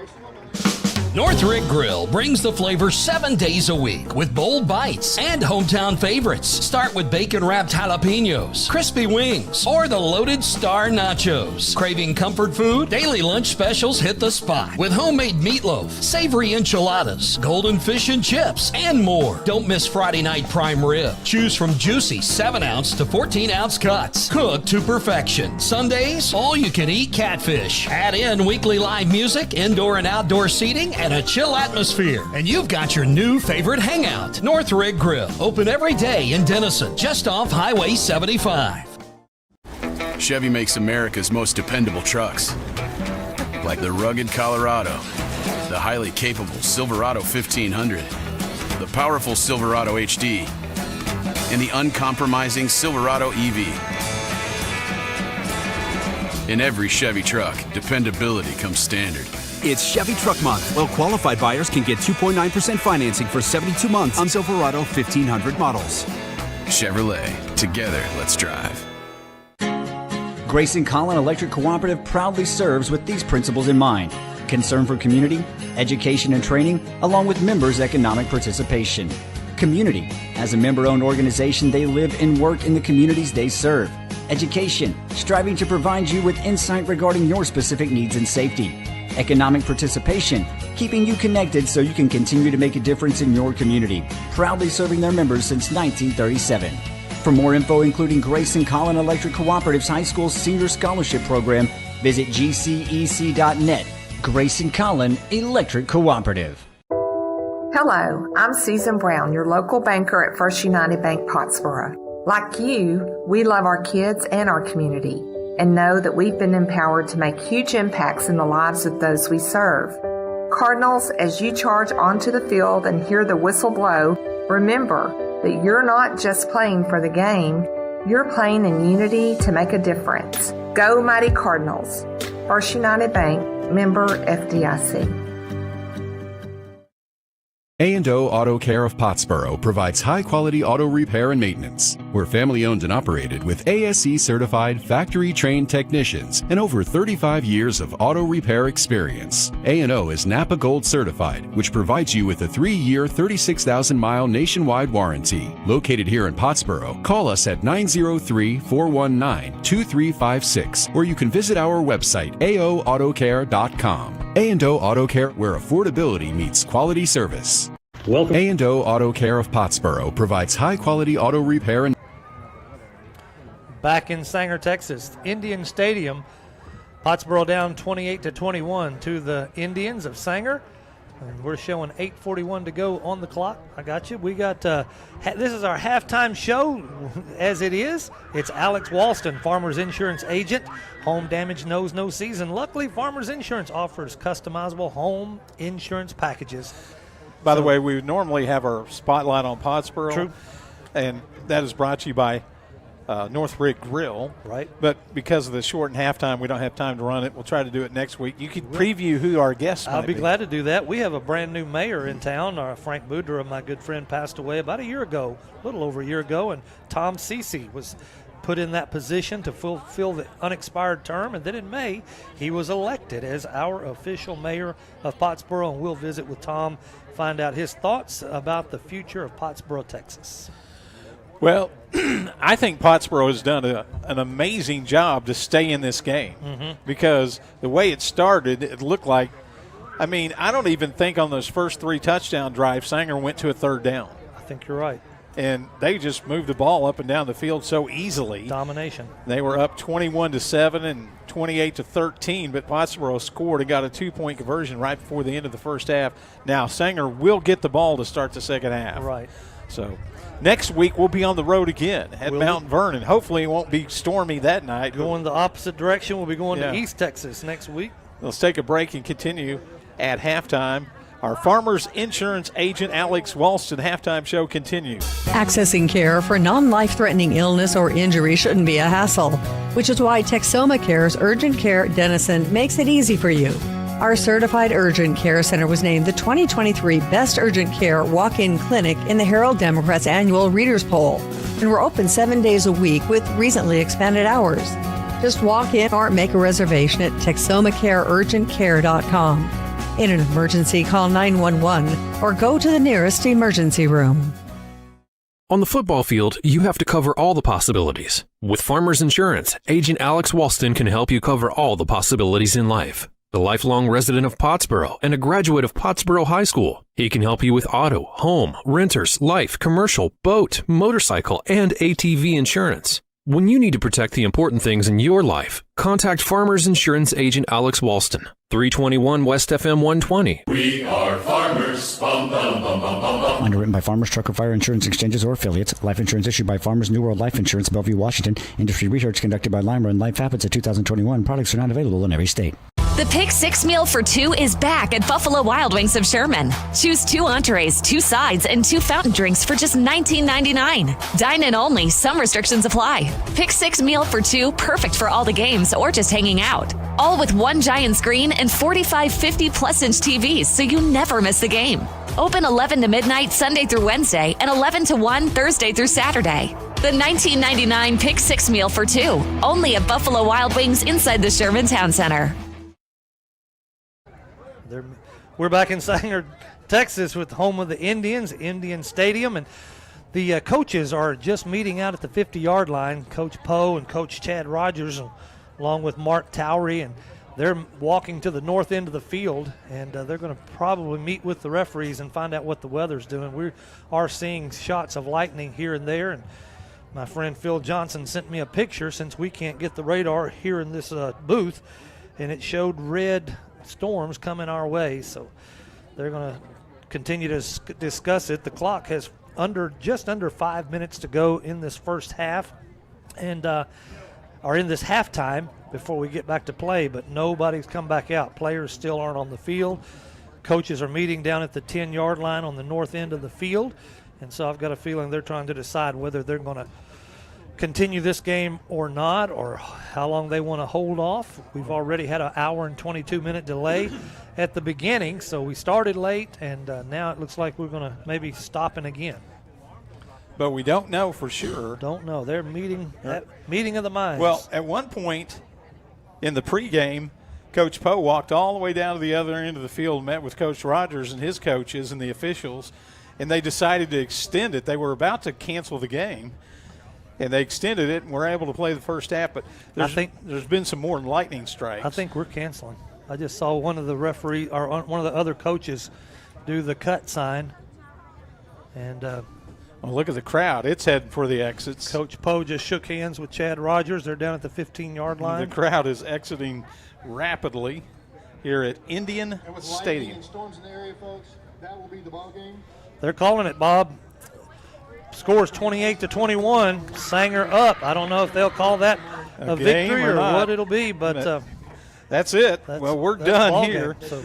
Northrick Grill brings the flavor 7 days a week with bold bites and hometown favorites. Start with bacon-wrapped jalapenos, crispy wings, or the loaded star nachos. Craving comfort food? Daily lunch specials hit the spot with homemade meatloaf, savory enchiladas, golden fish and chips, and more. Don't miss Friday night prime rib. Choose from juicy 7-ounce to 14-ounce cuts, cooked to perfection. Sundays, all-you-can-eat catfish. Add in weekly live music, indoor and outdoor seating, and a chill atmosphere, and you've got your new favorite hangout. Northrick Grill, open every day in Denison, just off Highway 75. Chevy makes America's most dependable trucks, like the rugged Colorado, the highly capable Silverado 1500, the powerful Silverado HD, and the uncompromising Silverado EV. In every Chevy truck, dependability comes standard. It's Chevy Truck Month. Well-qualified buyers can get 2.9% financing for 72 months on Silverado 1500 models. Chevrolet. Together, let's drive. Grayson Collin Electric Cooperative proudly serves with these principles in mind: concern for community, education and training, along with members' economic participation. Community. As a member-owned organization, they live and work in the communities they serve. Education. Striving to provide you with insight regarding your specific needs and safety. Economic participation, keeping you connected so you can continue to make a difference in your community. Proudly serving their members since 1937. For more info, including Grayson Collin Electric Cooperative's High School Senior Scholarship Program, visit gcec.net. Grayson Collin Electric Cooperative. Hello, I'm Susan Brown, your local banker at First United Bank Pottsboro. Like you, we love our kids and our community, and know that we've been empowered to make huge impacts in the lives of those we serve. Cardinals, as you charge onto the field and hear the whistle blow, remember that you're not just playing for the game, you're playing in unity to make a difference. Go Mighty Cardinals. First United Bank, member FDIC. A&O Auto Care of Pottsboro provides high-quality auto repair and maintenance. We're family-owned and operated with ASE-certified, factory-trained technicians and over 35 years of auto repair experience. A&O is Napa Gold certified, which provides you with a 3-year, 36,000-mile nationwide warranty. Located here in Pottsboro, call us at 903-419-2356, or you can visit our website, aoautocare.com. A&O Auto Care, where affordability meets quality service. Welcome. A&O Auto Care of Pottsboro provides high-quality auto repair and... Back in Sanger, Texas, Indian Stadium, Pottsboro down 28-21 to the Indians of Sanger. And we're showing 8:41 to go on the clock. I got you. We got, this is our halftime show as it is. It's Alex Walston, Farmers Insurance agent. Home damage knows no season. Luckily, Farmers Insurance offers customizable home insurance packages. By the way, we would normally have our spotlight on Pottsboro. True. And that is brought to you by Northrick Grill. Right. But because of the shortened halftime, we don't have time to run it. We'll try to do it next week. You could preview who our guests I'll might be glad to do that. We have a brand new mayor in town. Frank Boudreaux, my good friend, passed away about a year ago, a little over a year ago, and Tom Cece was put in that position to fulfill the unexpired term, and then in May, he was elected as our official mayor of Pottsboro, and we'll visit with Tom, find out his thoughts about the future of Pottsboro, Texas. Well, I think Pottsboro has done an amazing job to stay in this game because the way it started, it looked like, I mean, I don't even think on those first 3 touchdown drives Sanger went to a 3rd down. I think you're right. And they just moved the ball up and down the field so easily. Domination. They were up 21-7 and 28-13, but Pottsboro scored and got a 2-point conversion right before the end of the first half. Now Sanger will get the ball to start the second half. Right. So next week we'll be on the road again at Mount Vernon. Hopefully it won't be stormy that night. Going the opposite direction. We'll be going to East Texas next week. Let's take a break and continue at halftime. Our Farmers Insurance agent Alex Walston halftime show continues. Accessing care for non-life-threatening illness or injury shouldn't be a hassle, which is why Texoma Care's Urgent Care Denison makes it easy for you. Our certified urgent care center was named the 2023 Best Urgent Care Walk-In Clinic in the Herald Democrat's annual Readers Poll, and we're open 7 days a week with recently expanded hours. Just walk in or make a reservation at TexomaCareUrgentCare.com. In an emergency, call 911 or go to the nearest emergency room. On the football field, you have to cover all the possibilities. With Farmers Insurance, Agent Alex Walston can help you cover all the possibilities in life. A lifelong resident of Pottsboro and a graduate of Pottsboro High School, he can help you with auto, home, renters, life, commercial, boat, motorcycle, and ATV insurance. When you need to protect the important things in your life, contact Farmers Insurance Agent Alex Walston, 321 West FM 120. We are farmers. Bum, bum, bum, bum, bum, bum. Underwritten by Farmers Truck or Fire Insurance Exchanges or affiliates. Life insurance issued by Farmers New World Life Insurance, Bellevue, Washington. Industry research conducted by Lima and Life Habits of 2021. Products are not available in every state. The Pick 6 meal for 2 is back at Buffalo Wild Wings of Sherman. Choose 2 entrees, 2 sides, and 2 fountain drinks for just $19.99. Dine in only. Some restrictions apply. Pick 6 meal for 2, perfect for all the games or just hanging out. All with 1 giant screen and 45 50-plus-inch TVs, so you never miss the game. Open 11 to midnight Sunday through Wednesday and 11 to 1 Thursday through Saturday. The $19.99 Pick 6 meal for 2, only at Buffalo Wild Wings inside the Sherman Town Center. We're back in Sanger, Texas, with the home of the Indians, Indian Stadium, and the coaches are just meeting out at the 50-yard line. Coach Poe and Coach Chad Rogers, along with Mark Towery, and they're walking to the north end of the field, and they're going to probably meet with the referees and find out what the weather's doing. We are seeing shots of lightning here and there, and my friend Phil Johnson sent me a picture since we can't get the radar here in this booth, and it showed red storms coming our way, so they're going to continue to discuss it. The clock has just under 5 minutes to go in this first half, and are in this halftime before we get back to play, but nobody's come back out. Players still aren't on the field. Coaches are meeting down at the 10-yard line on the north end of the field, and so I've got a feeling they're trying to decide whether they're going to continue this game or not, or how long they want to hold off. We've already had an hour and 22-minute delay at the beginning, so we started late, and now it looks like we're going to maybe stop it again. But we don't know for sure. Don't know. They're meeting of the minds. Well, at one point in the pregame, Coach Poe walked all the way down to the other end of the field, met with Coach Rogers and his coaches and the officials, and they decided to extend it. They were about to cancel the game, and they extended it, and we're able to play the first half. But there's been some more lightning strikes. I think we're canceling. I just saw one of the referee or one of the other coaches do the cut sign, and well, look at the crowd. It's heading for the exits. Coach Poe just shook hands with Chad Rogers. They're down at the 15-yard line. The crowd is exiting rapidly here at Indian and with Stadium. And storms in the area, folks, that will be the ball game. They're calling it, Bob. Scores 28-21. Sanger up. I don't know if they'll call that a victory or what it'll be, but that's it. Well, we're done here. So.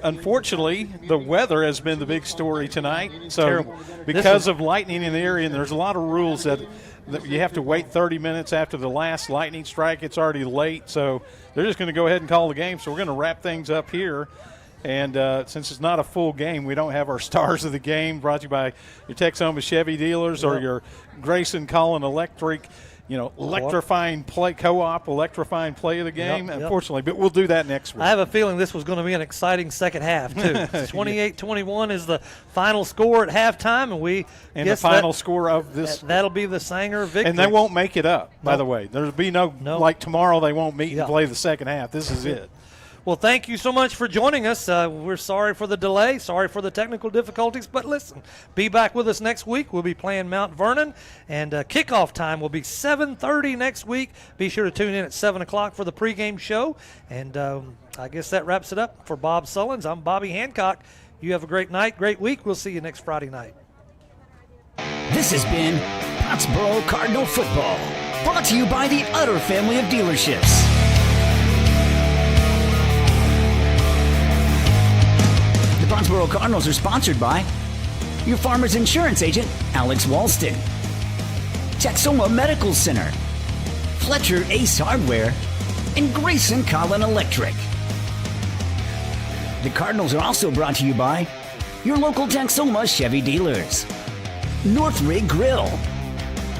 Unfortunately, the weather has been the big story tonight. So Terrible. Because of lightning in the area, and there's a lot of rules that you have to wait 30 minutes after the last lightning strike. It's already late, so they're just going to go ahead and call the game. So we're going to wrap things up here. And since it's not a full game, we don't have our stars of the game brought to you by your Texoma Chevy dealers or your Grayson Collin Electric electrifying play, co-op electrifying play of the game, Yep. unfortunately. But we'll do that next week. I have a feeling this was going to be an exciting second half, too. 28-21 is the final score at halftime, and the final score of this. That'll be the Sanger victory. And they won't make it up, by the way. There'll be no, like tomorrow they won't meet and play the second half. This is it. Well, thank you so much for joining us. We're sorry for the delay, sorry for the technical difficulties, but listen, be back with us next week. We'll be playing Mount Vernon, and kickoff time will be 7:30 next week. Be sure to tune in at 7 o'clock for the pregame show, and I guess that wraps it up. For Bob Sullins, I'm Bobby Hancock. You have a great night, great week. We'll see you next Friday night. This has been Pottsboro Cardinal Football, brought to you by the Utter family of dealerships. The Pottsboro Cardinals are sponsored by your farmer's insurance agent, Alex Walston, Texoma Medical Center, Fletcher Ace Hardware, and Grayson Collin Electric. The Cardinals are also brought to you by your local Texoma Chevy dealers, North Rig Grill,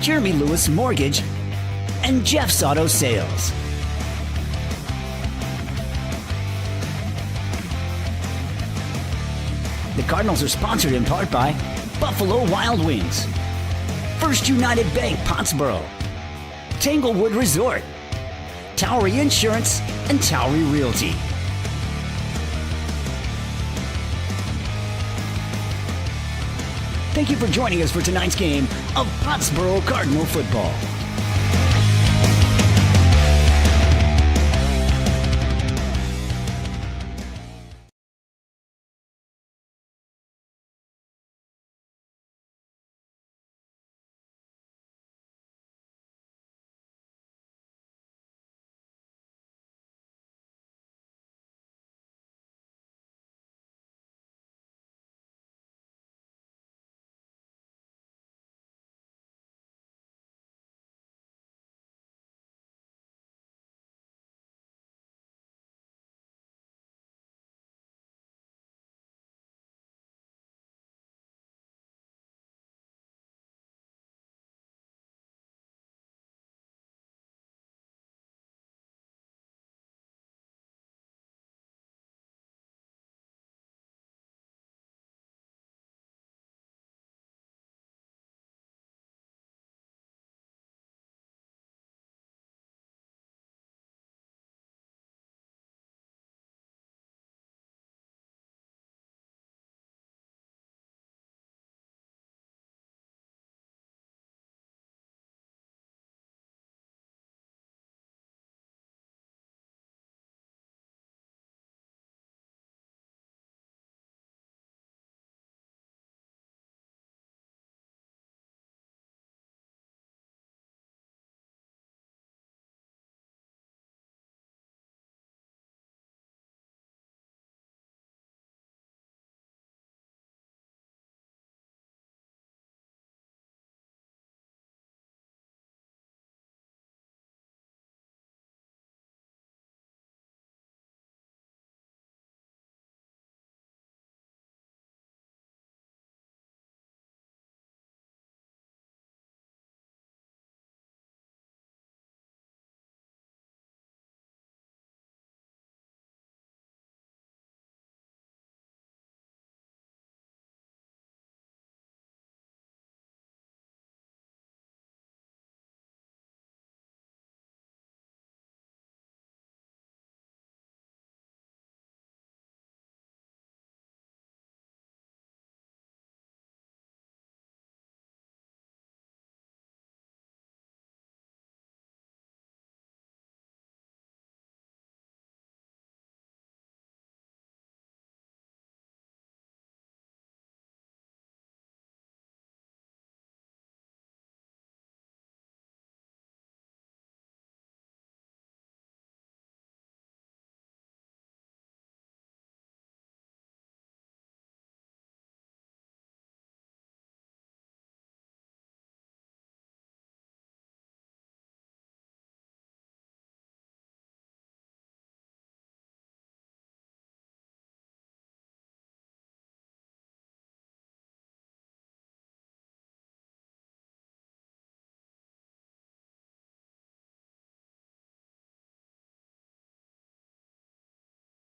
Jeremy Lewis Mortgage, and Jeff's Auto Sales. The Cardinals are sponsored in part by Buffalo Wild Wings, First United Bank Pottsboro, Tanglewood Resort, Towery Insurance, and Towery Realty. Thank you for joining us for tonight's game of Pottsboro Cardinal Football.